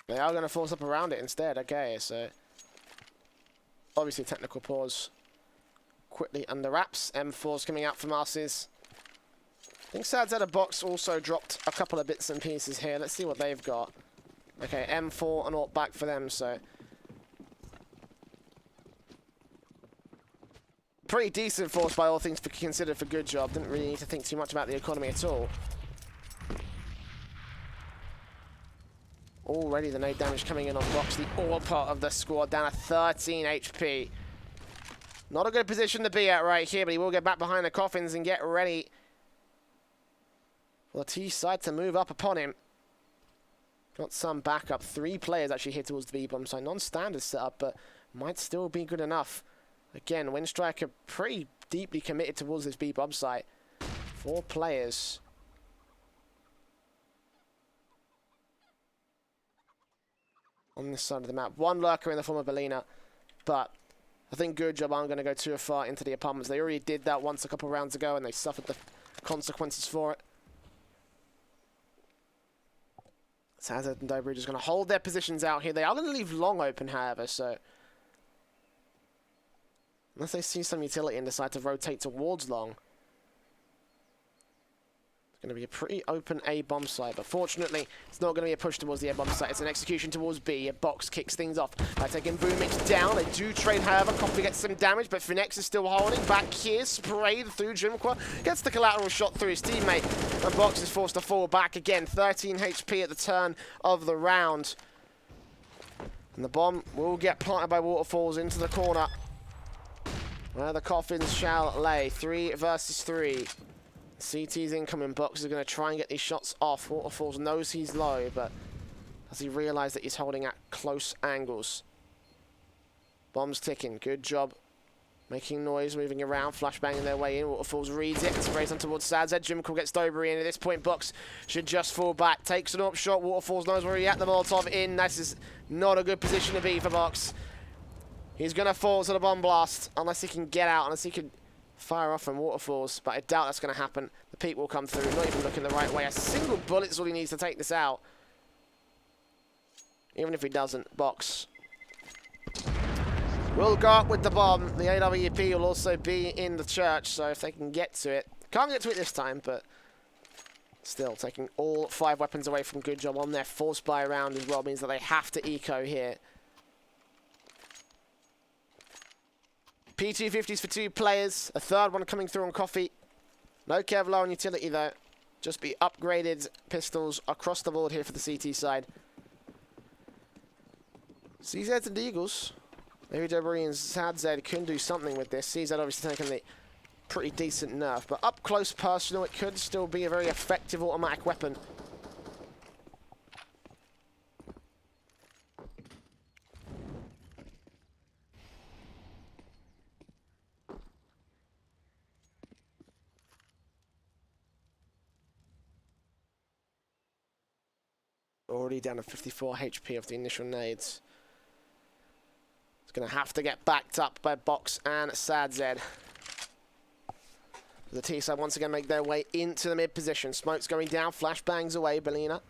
They are going to force up around it instead. Okay, so obviously technical pause quickly under wraps. M4's coming out from Arses. I think Sad's at a box also dropped a couple of bits and pieces here. Let's see what they've got. Okay, M4 and AWP back for them, so Pretty decent force by all things considered for GoodJob. Didn't really need to think too much about the economy at all. Already the nade damage coming in on Box, the all part of the squad, down to 13 HP. Not a good position to be at right here, but he will get back behind the coffins and get ready for the T side to move up upon him. Got some backup. 3 players actually here towards the B-bomb side. Non-standard setup, but might still be good enough. Again, Winstrike are pretty deeply committed towards this B-bomb site. 4 players. On this side of the map. 1 lurker in the form of Belina, but I think GoodJob aren't going to go too far into the apartments. They already did that once a couple rounds ago, and they suffered the consequences for it. StarSeries and Dobry just going to hold their positions out here. They are going to leave long open, however, so unless they see some utility and decide to rotate towards long, it's going to be a pretty open A bomb site, but fortunately, it's not going to be a push towards the A bomb site. It's an execution towards B. A Box kicks things off by taking Boomich down. They do trade, however. Coffee gets some damage, but Finex is still holding back here. Sprayed through Jimqua. Gets the collateral shot through his teammate, and Box is forced to fall back again. 13 HP at the turn of the round. And the bomb will get planted by Waterfalls into the corner, where the coffins shall lay. 3 versus 3. CT's incoming. Box is going to try and get these shots off. Waterfalls knows he's low, but as he realized that he's holding at close angles. Bombs ticking. GoodJob making noise, moving around, flashbanging their way in. Waterfalls reads it and sprays on towards StarSeries. Jimcall gets Dobry in. At this point, Box should just fall back. Takes an up shot. Waterfalls knows where he's at. The Molotov in. This is not a good position to be for Box. He's going to fall to the bomb blast unless he can get out, unless he can fire off from Waterfalls, but I doubt that's going to happen. The peak will come through, not even looking the right way. A single bullet's all he needs to take this out. Even if he doesn't, Box will go up with the bomb. The AWP will also be in the church, so if they can get to it. Can't get to it this time, but still, taking all 5 weapons away from GoodJob on their force buy round as well means that they have to eco here. P250s for 2 players. A 3rd one coming through on Coffee. No Kevlar on utility though. Just be upgraded pistols across the board here for the CT side. CZ and Eagles. Maybe Dobry and StarSeries can do something with this. CZ obviously taking the pretty decent nerf, but up close personal, it could still be a very effective automatic weapon. Already down to 54 HP of the initial nades. It's going to have to get backed up by Box and StarSeries. The T-side once again make their way into the mid position. Smoke's going down, flashbangs away, Belina.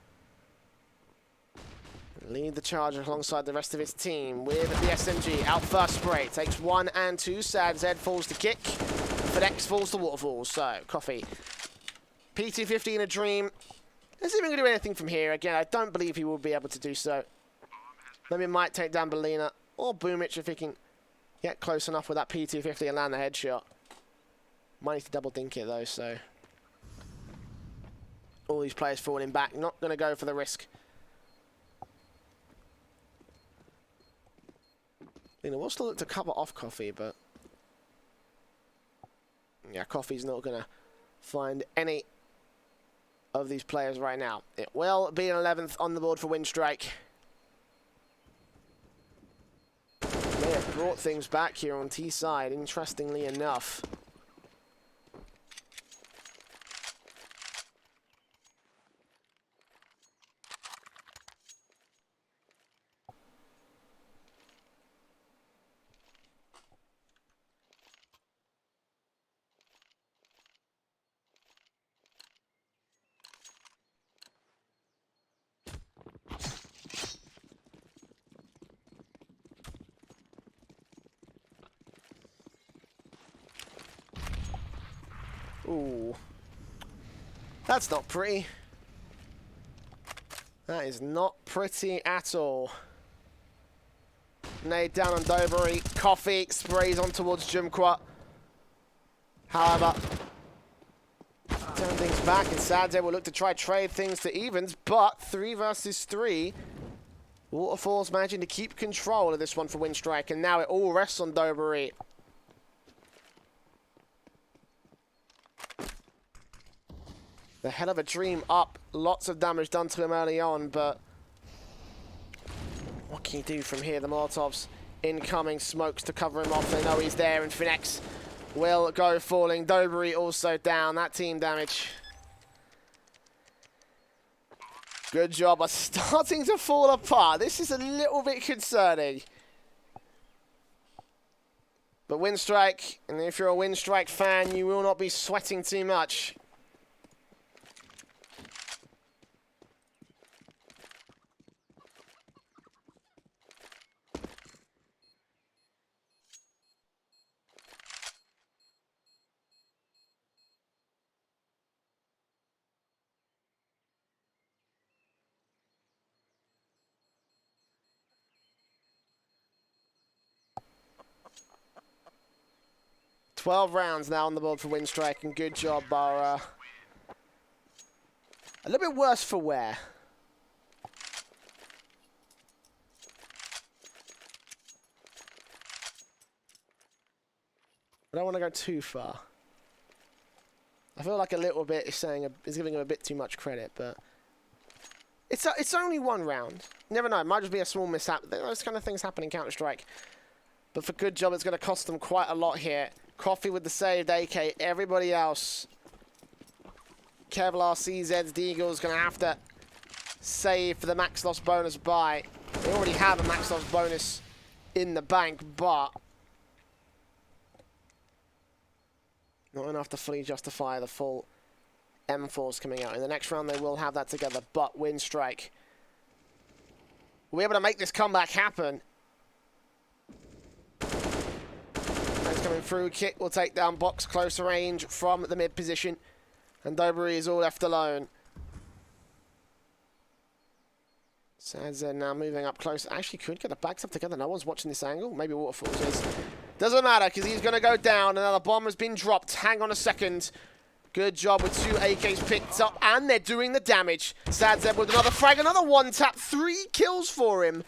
Lead the charge alongside the rest of his team with the SMG. Out first spray, takes 1 and 2. StarSeries falls to kick. Finex falls to Waterfalls. So, Coffee. P250 in a dream. Is he even going to do anything from here? Again, I don't believe he will be able to do so. Maybe might take down Belina or Boomich if he can get close enough with that P250 and land the headshot. Might need to double think it though, so. All these players falling back, not going to go for the risk. You know, we'll still look to cover off Coffee, but yeah, Coffee's not going to find any of these players right now. It will be an 11th on the board for Winstrike. They have brought things back here on T side, interestingly enough. Ooh. That's not pretty. That is not pretty at all. Nade down on Dobry. Coffee sprays on towards Jimqua. However, turn things back, and StarSeries will look to try trade things to evens, but 3 versus 3. Waterfalls managing to keep control of this one for Winstrike, and now it all rests on Dobry. The hell of a dream up. Lots of damage done to him early on, but what can you do from here? The Molotovs incoming, smokes to cover him off. They know he's there, and Finex will go falling. Dobry also down. That team damage. GoodJob are starting to fall apart. This is a little bit concerning. But Winstrike, and if you're a Winstrike fan, you will not be sweating too much. $12 rounds now on the board for Winstrike, and GoodJob are a little bit worse for wear. I don't want to go too far. I feel like a little bit is giving him a bit too much credit, but it's only 1 round. You never know, it might just be a small mishap. Those kind of things happen in Counter-Strike. But for GoodJob, it's going to cost them quite a lot here. Coffee with the saved AK. Everybody else, Kevlar, CZs, Deagle's going to have to save for the max loss bonus buy. They already have a max loss bonus in the bank, but not enough to fully justify the full M4s coming out. In the next round, they will have that together, but Winstrike will be able to make this comeback happen. Coming through, Kick will take down Box closer range from the mid position, and Dobry is all left alone. StarSeries now moving up close. Actually could get the backs up together. No one's watching this angle. Maybe Waterfalls is. Doesn't matter, because he's going to go down. Another bomb has been dropped. Hang on a second. GoodJob with 2 AKs picked up, and they're doing the damage. StarSeries with another frag, another 1-tap. 3 kills for him.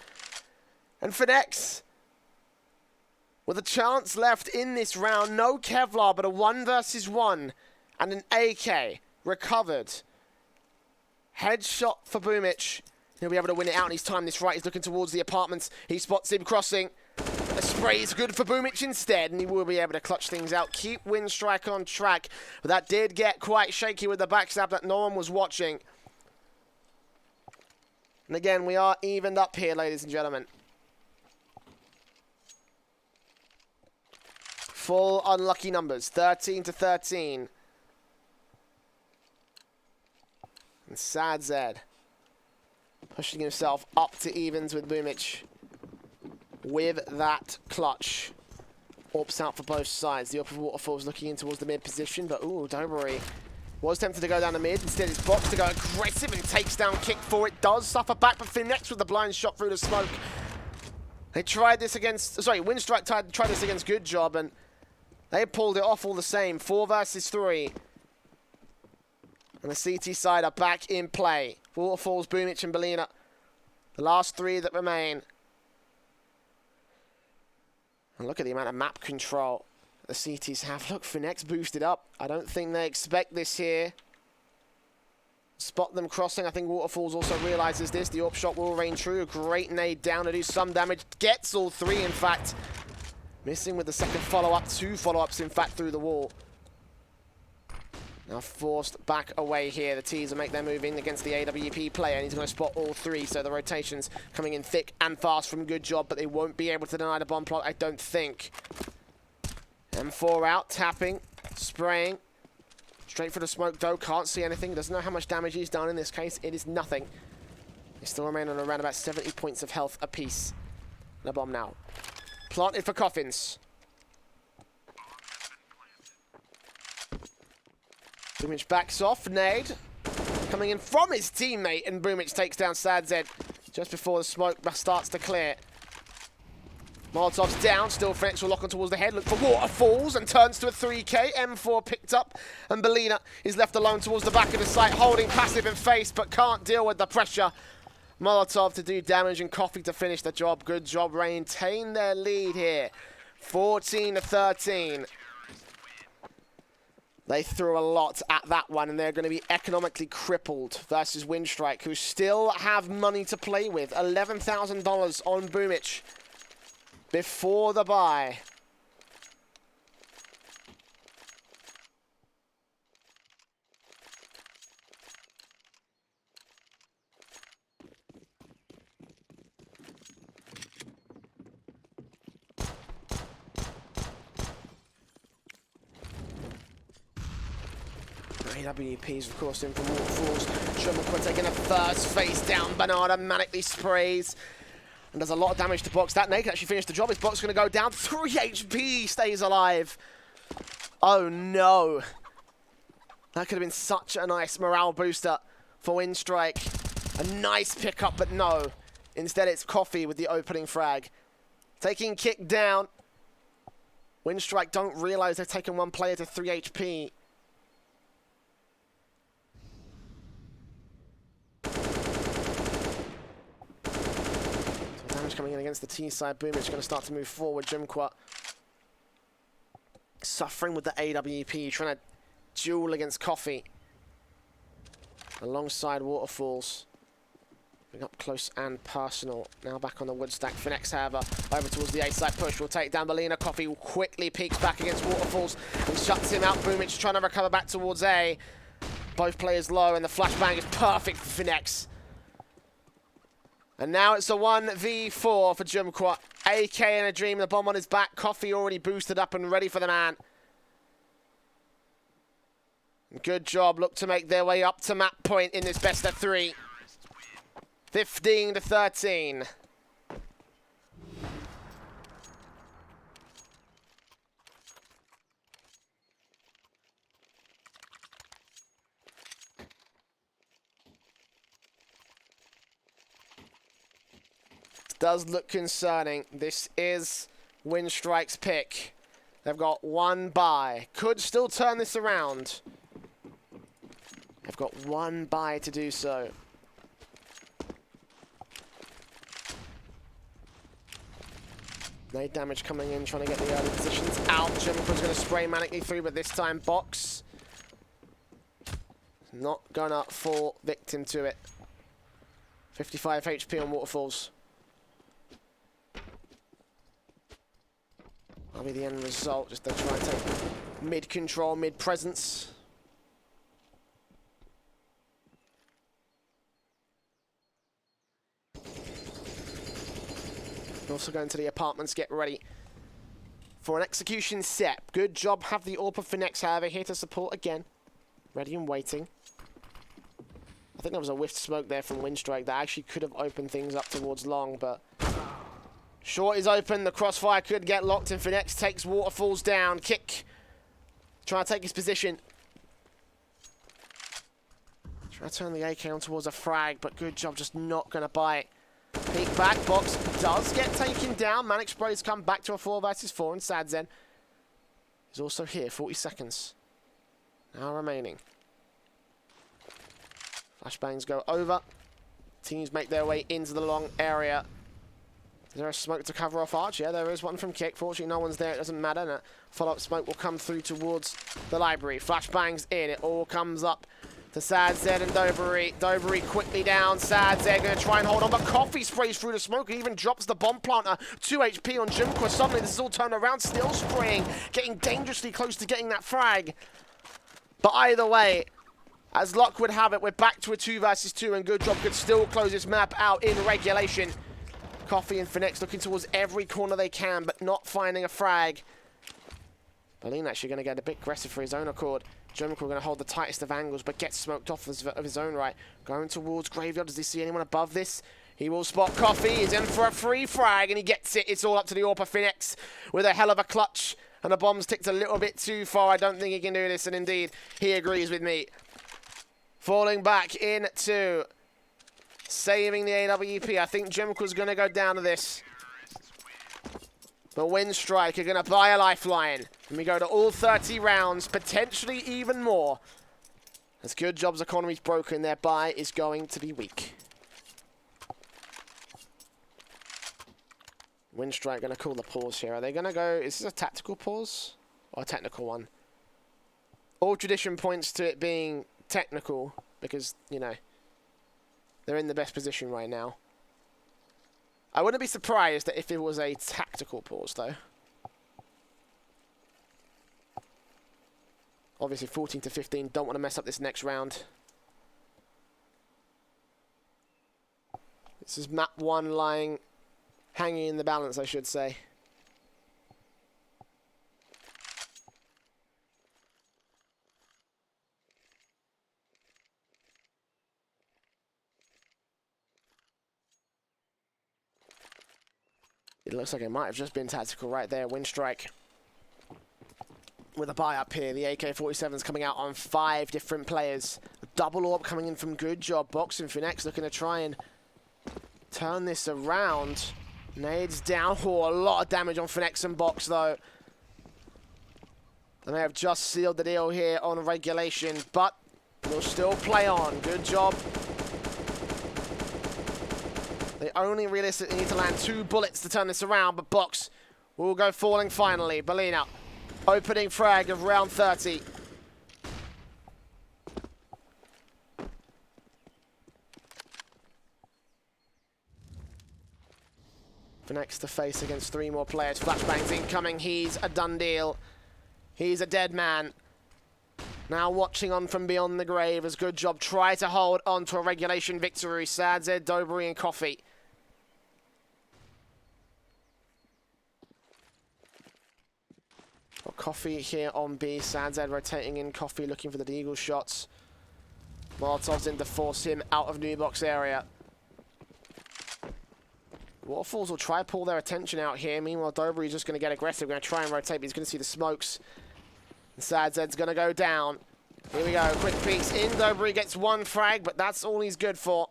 And Finex with a chance left in this round. No Kevlar, but a 1 versus 1. And an AK recovered. Headshot for Boomic. He'll be able to win it out, and he's timed this right. He's looking towards the apartments. He spots him crossing. A spray is good for Boomic instead, and he will be able to clutch things out. Keep Winstrike on track. But that did get quite shaky with the backstab that no one was watching. And again, we are evened up here, ladies and gentlemen. Full unlucky numbers, 13 to 13. And StarSeries pushing himself up to evens with Boomic with that clutch. Orps out for both sides. The upper Waterfalls looking in towards the mid position, but ooh, Dobry was tempted to go down the mid. Instead, it's Box to go aggressive and takes down Kick for it. Does suffer back, but Finex with the blind shot through the smoke. They tried this against, sorry, Winstrike tried this against GoodJob, and they pulled it off all the same. 4 versus 3. And the CT side are back in play. Waterfalls, Boomic, and Belina. The last 3 that remain. And look at the amount of map control the CTs have. Look, Finex boosted up. I don't think they expect this here. Spot them crossing. I think Waterfalls also realizes this. The AWP shot will rain true. A great nade down to do some damage. Gets all 3, in fact. Missing with the second follow-up. 2 follow-ups, in fact, through the wall. Now forced back away here. The T's will make their move in against the AWP player, and he's going to spot all 3. So the rotations coming in thick and fast from GoodJob, but they won't be able to deny the bomb plot, I don't think. M4 out, tapping, spraying. Straight for the smoke, though. Can't see anything. Doesn't know how much damage he's done in this case. It is nothing. They still remain on around about 70 points of health apiece. The bomb now. Planted for Coffins. Boomic backs off. Nade. Coming in from his teammate, and Boomic takes down StarSeries just before the smoke starts to clear. Molotov's down, still Phoenix will lock on towards the head, look for waterfalls and turns to a 3K. M4 picked up and Belina is left alone towards the back of the site, holding passive in face but can't deal with the pressure. Molotov to do damage and Coffee to finish the job. Good job, maintain their lead here. 14-13. They threw a lot at that one, and they're going to be economically crippled versus Winstrike, who still have money to play with. $11,000 on Boomich before the buy. AWPs, of course, in from waterfalls. Shumakwa taking a first face down. Bernardo manically sprays and does a lot of damage to Box. That naked actually finished the job. His Box going to go down. 3 HP, stays alive. Oh no. That could have been such a nice morale booster for Winstrike. A nice pickup, but no. Instead, it's Coffee with the opening frag. Taking kick down. Winstrike don't realize they've taken one player to 3 HP. Coming in against the T side. Boomich going to start to move forward. Jimqua suffering with the AWP, trying to duel against Coffee alongside Waterfalls. Being up close and personal. Now back on the wood stack. Phoenix, however, over towards the A side push. Will take down Belina. Coffee quickly peeks back against Waterfalls and shuts him out. Boomich trying to recover back towards A. Both players low, and the flashbang is perfect for Phoenix. And now it's a 1v4 for Jumqua. AK in a dream, the bomb on his back. Coffee already boosted up and ready for the man. Good job, look to make their way up to map point in this best of 3. 15-13. Does look concerning. This is Winstrike's pick. They've got one buy. Could still turn this around. They've got one buy to do so. No damage coming in, trying to get the early positions out. Jimqua's going to spray manically through, but this time Box not gonna fall victim to it. 55 HP on Waterfalls. That'll be the end result, just to try and take mid-control, mid-presence. Also going to the apartments, get ready for an execution set. Good job, have the AWP for next, however, here to support again. Ready and waiting. I think there was a whiffed smoke there from Winstrike that actually could have opened things up towards long, but short is open, the crossfire could get locked, and Phoenix takes Waterfalls down. Kick, trying to take his position. Try to turn the AK on towards a frag, but good job, just not going to bite. Peek back, Box does get taken down. Manic Spray's come back to a 4 versus 4, and Sadzen is also here, 40 seconds now remaining. Flashbangs go over. Teams make their way into the long area. Is there a smoke to cover off Arch? Yeah, there is one from Kick. Fortunately, no one's there. It doesn't matter. And a follow-up smoke will come through towards the library. Flashbangs in. It all comes up to Sadzen and Dobery. Dobery quickly down. Sadzen going to try and hold on, but Coffee sprays through the smoke and even drops the bomb planter. 2 HP on Jimqua. Suddenly, this is all turned around. Still spraying. Getting dangerously close to getting that frag. But either way, as luck would have it, we're back to a 2 versus 2, and GoodJob could still close this map out in regulation. Coffee and Phoenix looking towards every corner they can, but not finding a frag. Berlin actually going to get a bit aggressive for his own accord. Jumqua going to hold the tightest of angles, but gets smoked off of his own right. Going towards Graveyard. Does he see anyone above this? He will spot Coffee. He's in for a free frag, and he gets it. It's all up to the AWP Phoenix with a hell of a clutch. And the bomb's ticked a little bit too far. I don't think he can do this, and indeed, he agrees with me. Falling back into saving the AWP. I think Jimqua's going to go down to this. But Winstrike are going to buy a lifeline. And we go to all 30 rounds, potentially even more. As GoodJob's economy's broken, their buy is going to be weak. Winstrike going to call the pause here. Are they going to go... Is this a tactical pause? Or a technical one? All tradition points to it being technical. Because, you know, they're in the best position right now. I wouldn't be surprised that if it was a tactical pause, though. Obviously, 14 to 15. Don't want to mess up this next round. This is map 1 hanging in the balance, I should say. It looks like it might have just been tactical right there. Winstrike with a buy up here. The AK-47's coming out on 5 different players. A double orb coming in from GoodJob. Box and Finex looking to try and turn this around. Nades down. Oh, a lot of damage on Finex and Box, though. They may have just sealed the deal here on regulation, but will still play on. GoodJob. They only realistically need to land 2 bullets to turn this around, but Box will go falling finally. Belina, opening frag of round 30. Finex to face against 3 more players. Flashbangs incoming. He's a done deal. He's a dead man. Now watching on from beyond the grave as GoodJob try to hold on to a regulation victory. StarSeries, Dobry and Coffee. Got Coffee here on B. StarSeries rotating in. Coffee looking for the deagle shots. Molotov's in to force him out of new box area. Waterfalls will try to pull their attention out here. Meanwhile, Dobry's just going to get aggressive. Going to try and rotate, but he's going to see the smokes. StarSeries going to go down. Here we go. Quick peeks in. Dobry gets 1 frag, but that's all he's good for.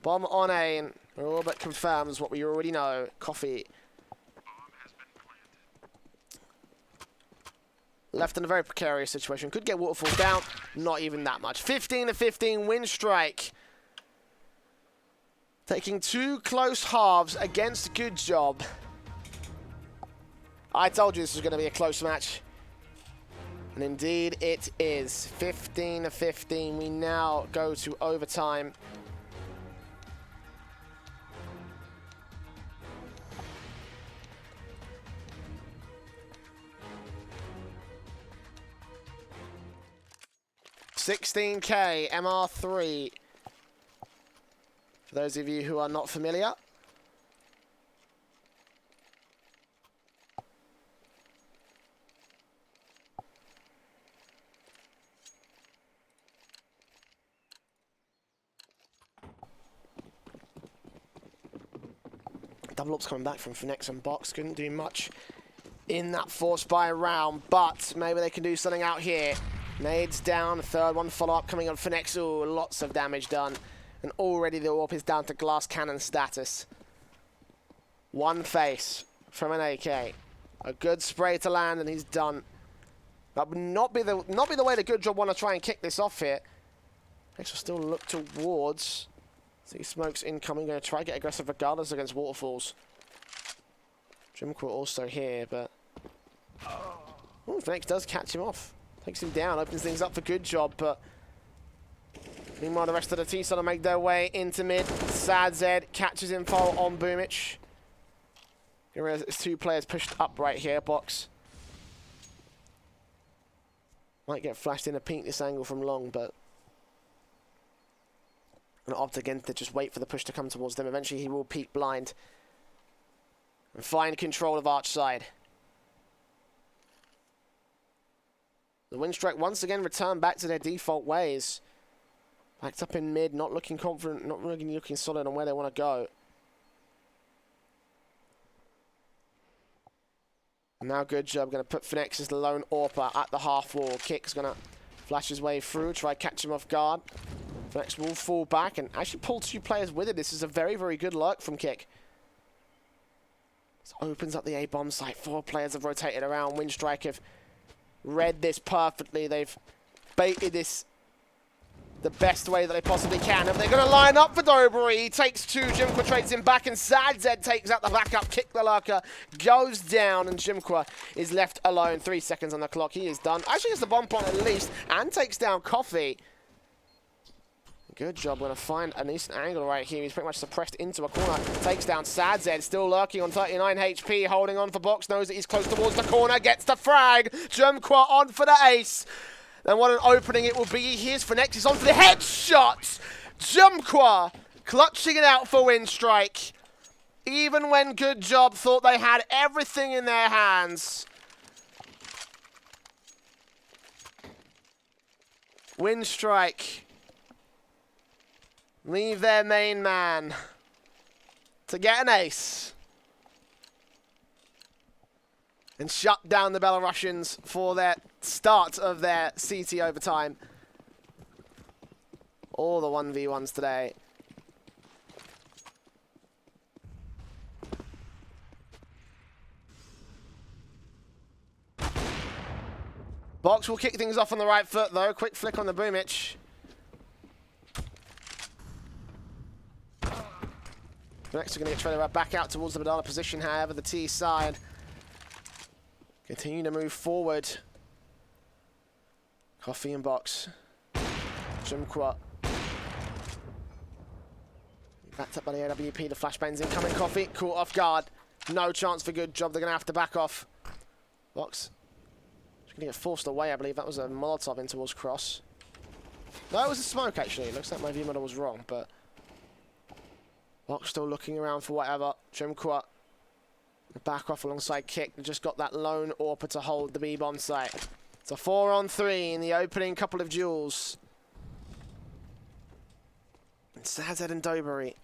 Bomb on A, and all but confirms what we already know. Coffee. Left in a very precarious situation. Could get Waterfalls down. Not even that much. 15 to 15. Winstrike. Taking 2 close halves against GoodJob. I told you this was going to be a close match. And indeed it is. 15 to 15. We now go to overtime. $16K MR3. For those of you who are not familiar. Double ups coming back from Finex and Box. Couldn't do much in that force buy round, but maybe they can do something out here. Nades down, 3rd one follow-up coming on Finex. Ooh, lots of damage done. And already the AWP is down to glass cannon status. 1 face from an AK. A good spray to land and he's done. That would not be the way the GoodJob want to try and kick this off here. Finex will still look towards. See smokes incoming, going to try to get aggressive regardless against Waterfalls. Jimqua also here, but... Ooh, Finex does catch him off. Takes him down, opens things up for GoodJob, but meanwhile the rest of the T-Sun will make their way into mid. StarSeries catches info on Boomich. You realize it's 2 players pushed up right here, Box. Might get flashed in a peek this angle from long, but and opt again to just wait for the push to come towards them. Eventually he will peek blind and find control of Arch side. The Winstrike once again return back to their default ways. Backed up in mid, not looking confident, not really looking solid on where they want to go. And now GoodJob going to put Finex as the lone AWPer at the half wall. Kick's going to flash his way through, try to catch him off guard. Finex will fall back and actually pull 2 players with it. This is a very, very good lurk from Kick. This opens up the A-bomb site. 4 players have rotated around. Winstrike have read this perfectly. They've baited this the best way that they possibly can. And they're going to line up for Dobry. He takes 2. Jimqua trades him back, and SadZed takes out the backup. Kick the lurker, goes down, and Jimqua is left alone. 3 seconds on the clock. He is done. Actually gets the bomb plant at least, and takes down Coffee. Good job. Going to find a decent angle right here. He's pretty much suppressed into a corner. Takes down SadZed. Still lurking on 39 HP. Holding on for Box. Knows that he's close towards the corner. Gets the frag. Jimqua on for the ace. And what an opening it will be. Here's Phoenix. He's on for the headshot. Jimqua clutching it out for Winstrike. Even when GoodJob thought they had everything in their hands. Winstrike leave their main man to get an ace. And shut down the Belarusians for their start of their CT overtime. All the 1v1s today. Box will kick things off on the right foot though. Quick flick on the Boomich. Next, we're going to get traded back out towards the Madonna position, however, the T side continue to move forward. Coffee and Box. Jimqua. Backed up by the AWP, the flashbang's incoming. Coffee, caught off guard. No chance for GoodJob, they're going to have to back off. Box. She's going to get forced away, I believe. That was a Molotov in towards Cross. No, it was a smoke, actually. It looks like my view model was wrong, but Box still looking around for whatever. Jimqua. Back off alongside Kick. They just got that lone AWPer to hold the B-bomb site. It's a 4-on-3 in the opening couple of duels. And SadZed and Dobry.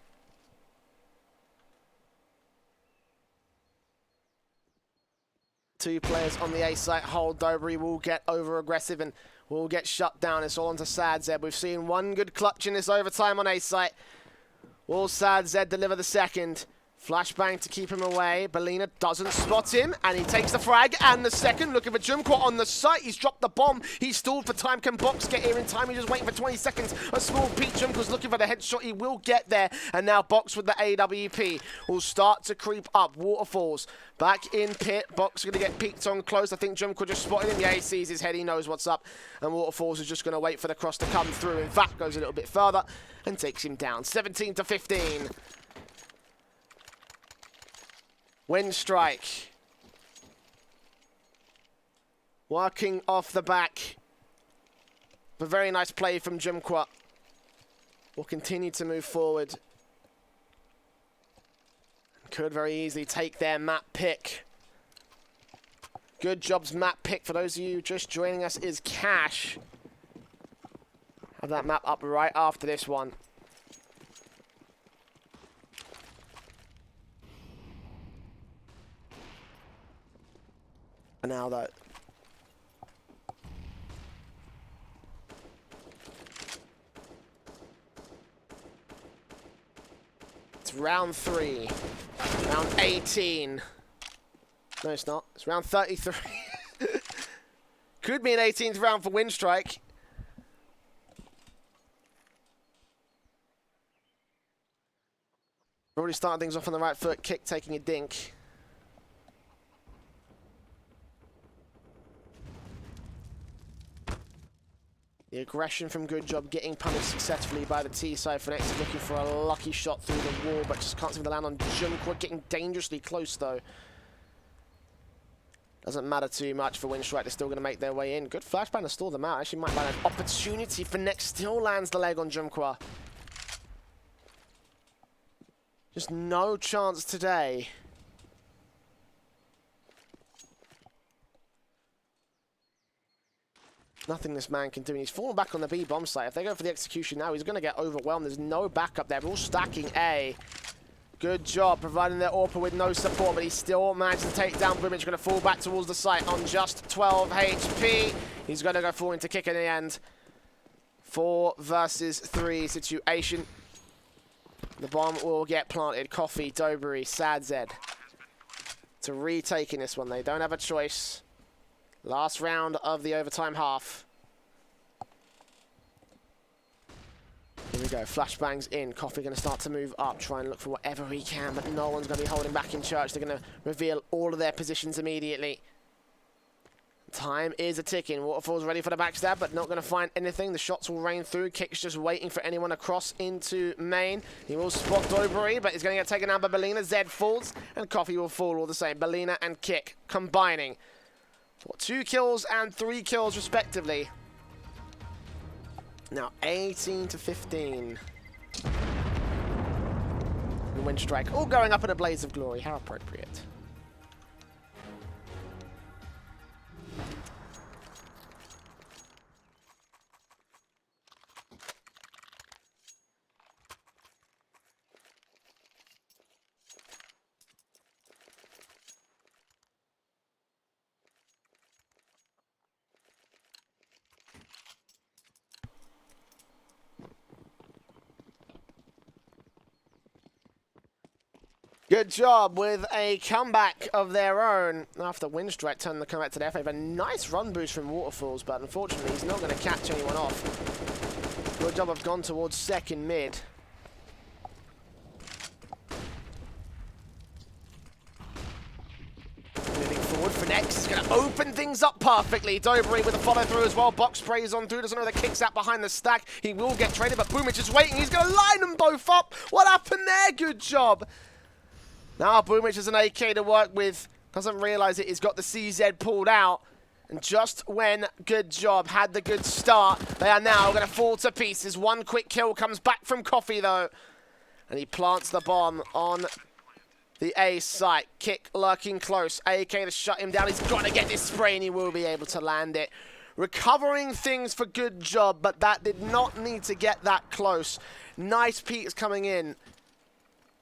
Two players on the A site hold. Dobry will get over-aggressive and will get shut down. It's all onto SadZed. We've seen one good clutch in this overtime on A site. Will SadZed deliver the second? Flashbang to keep him away. Belina doesn't spot him, and he takes the frag and the second. Looking for Jimqua on the site. He's dropped the bomb. He's stalled for time. Can Box get here in time? He's just waiting for 20 seconds. A small peek. Jimqua's looking for the headshot. He will get there. And now Box with the AWP will start to creep up. Waterfalls back in pit. Box going to get peeked on close. I think Jimqua just spotted him. Yeah, he sees his head. He knows what's up. And Waterfalls is just going to wait for the cross to come through. In fact, goes a little bit further and takes him down. 17-15. Winstrike. Working off the back. A very nice play from Jimqua. Will continue to move forward. Could very easily take their map pick. GoodJob's map pick, for those of you just joining us, is Cash. Have that map up right after this one. And now though. It's round 3. Round 18. No, it's not. It's round 33. Could be an 18th round for Winstrike. Already starting things off on the right foot. Kick taking a dink. The aggression from GoodJob getting punished successfully by the T side. Phoenix is looking for a lucky shot through the wall, but just can't seem to land on Jimqua. Getting dangerously close though. Doesn't matter too much for Winstrike. They're still going to make their way in. Good flashbang to stall them out. Actually might find an opportunity. Phoenix still lands the leg on Jimqua. Just no chance today. Nothing this man can do, and he's fallen back on the B-bomb site. If they go for the execution now, he's going to get overwhelmed. There's no backup there. We're all stacking A. GoodJob providing their AWPer with no support, but he still managed to take down Boomich. Going to fall back towards the site on just 12 HP. He's going to go for into Kick in the end. 4 versus 3 situation. The bomb will get planted. Coffee, Dobry, SadZed. to retaking this one. They don't have a choice. Last round of the overtime half. Here we go. Flashbangs in. Coffee going to start to move up. Try and look for whatever he can, but no one's going to be holding back in church. They're going to reveal all of their positions immediately. Time is a-ticking. Waterfall's ready for the backstab, but not going to find anything. The shots will rain through. Kick's just waiting for anyone across into main. He will spot Dobry, but he's going to get taken out by Belina. Zed falls, and Coffee will fall all the same. Belina and Kick combining for 2 kills and 3 kills, respectively. Now, 18 to 15. And Winstrike all going up in a blaze of glory. How appropriate. Good job with a comeback of their own after Winstrike turned the comeback to their favor. Nice run boost from Waterfalls, but unfortunately he's not going to catch anyone off. Good job have gone towards second mid. Moving forward, Finex is going to open things up perfectly. Dobry with a follow through as well. Box sprays on through, doesn't know the Kick's out behind the stack. He will get traded, but Boomich is waiting. He's going to line them both up. What happened there? Good job. Now Boomich has an AK to work with. Doesn't realize it. He's got the CZ pulled out. And just when GoodJob had the good start, they are now going to fall to pieces. One quick kill comes back from Coffee, though. And he plants the bomb on the A site. Kick lurking close. AK to shut him down. He's got to get this spray, and he will be able to land it. Recovering things for GoodJob, but that did not need to get that close. Nice peaks coming in.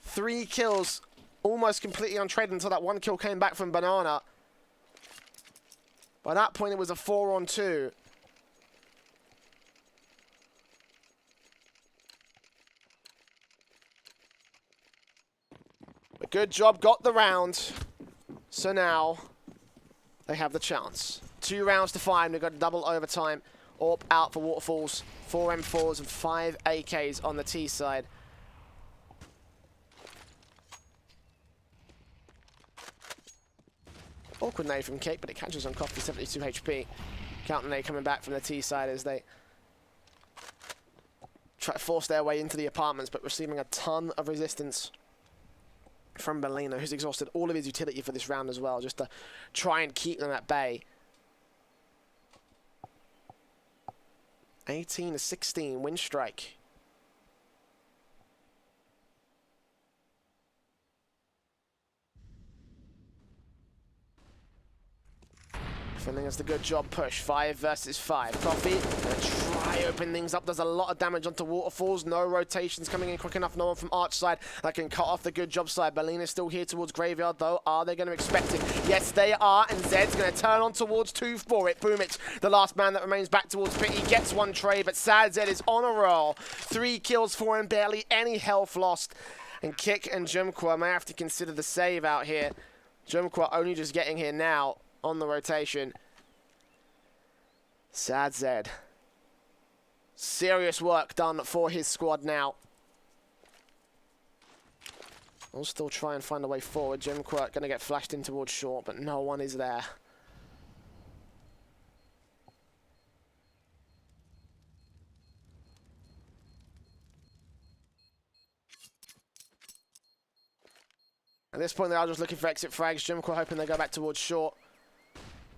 3 kills. Almost completely untraded until that 1 kill came back from Banana. By that point, it was a 4-on-2. But GoodJob got the round. So now they have the chance. 2 rounds to 5. We've got double overtime. AWP out for Waterfalls. 4 M4s and 5 AKs on the T side. Awkward nade from Kick, but it catches on Coffee, 72 HP. Counter nade coming back from the T side as they try to force their way into the apartments, but receiving a ton of resistance from Belina, who's exhausted all of his utility for this round as well, just to try and keep them at bay. 18 to 16, Winstrike. Feeling as the GoodJob push. 5 versus 5. Coffee gonna try open things up. Does a lot of damage onto Waterfalls. No rotations coming in quick enough. No one from Arch side that can cut off the GoodJob side. Belina's still here towards Graveyard though. Are they going to expect it? Yes, they are. And Zed's going to turn on towards 2 for it. Boomich, the last man that remains back towards Pit. He gets 1 trade, but Sad Zed is on a roll. 3 kills for him. Barely any health lost. And Kick and Jumqua may have to consider the save out here. Jumqua only just getting here now on the rotation. Sad Zed. Serious work done for his squad now. We'll still try and find a way forward. Jumqua going to get flashed in towards short, but no one is there. At this point, they are just looking for exit frags. Jumqua hoping they go back towards short.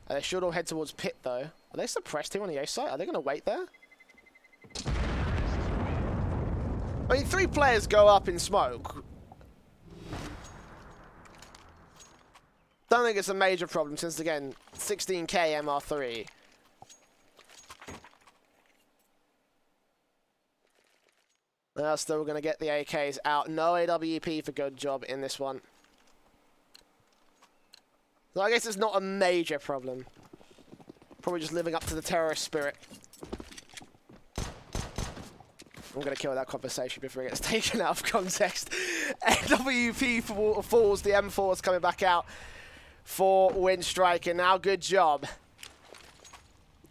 They should all head towards Pit, though. Are they suppressed here on the A site? Are they going to wait there? I mean, 3 players go up in smoke. Don't think it's a major problem since, again, 16k MR3. They are still going to get the AKs out. No AWP for GoodJob in this one. So I guess it's not a major problem. Probably just living up to the terrorist spirit. I'm going to kill that conversation before it gets taken out of context. AWP for Waterfalls. The M4 is coming back out. for Winstrike, and now GoodJob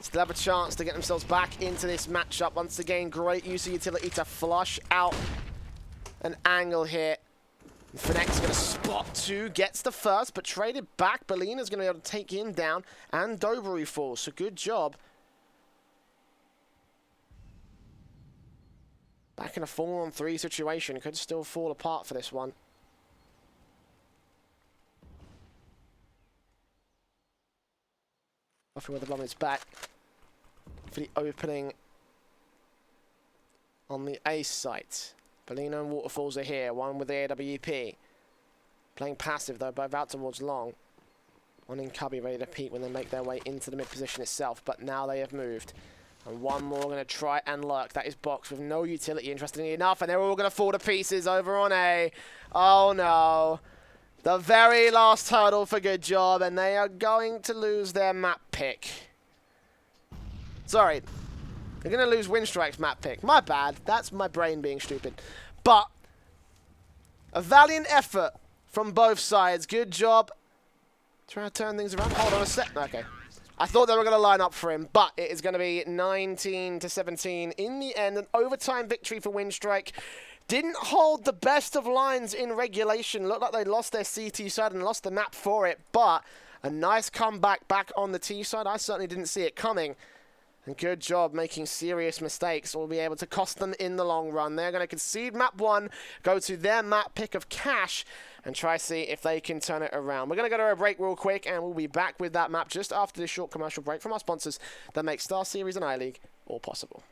still have a chance to get themselves back into this matchup. Once again, great use of utility to flush out an angle here. Fnatic's going to spot 2, gets the first, but traded back. Bellina's going to be able to take him down, and Dobry falls, so GoodJob. Back in a 4-on-3 situation, could still fall apart for this one. Buffy with the bomb is back for the opening on the A site. Bellina and Waterfalls are here, one with the AWP. Playing passive though, both out towards long. One in cubby ready to peek when they make their way into the mid position itself, but now they have moved. And one more going to try and lurk. That is Box with no utility, interestingly enough, and they're all going to fall to pieces over on A. Oh no. The very last hurdle for GoodJob, and they are going to lose their map pick. Sorry. They're going to lose Winstrike's map pick. My bad. That's my brain being stupid. But a valiant effort from both sides. GoodJob. Trying to turn things around. Hold on a sec. Okay. I thought they were going to line up for him, but it is going to be 19-17 in the end. An overtime victory for Winstrike. Didn't hold the best of lines in regulation. Looked like they lost their CT side and lost the map for it, but a nice comeback back on the T side. I certainly didn't see it coming. And GoodJob making serious mistakes will be able to cost them in the long run. They're going to concede map 1, go to their map pick of Cash, and try to see if they can turn it around. We're going to go to a break real quick, and we'll be back with that map just after this short commercial break from our sponsors that make StarSeries and I-League all possible.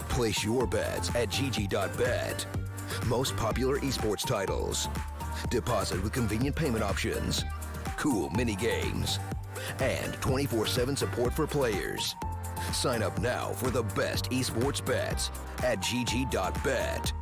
Place your bets at GG.bet. Most popular esports titles. Deposit with convenient payment options. Cool mini games. And 24/7 support for players. Sign up now for the best esports bets at GG.bet.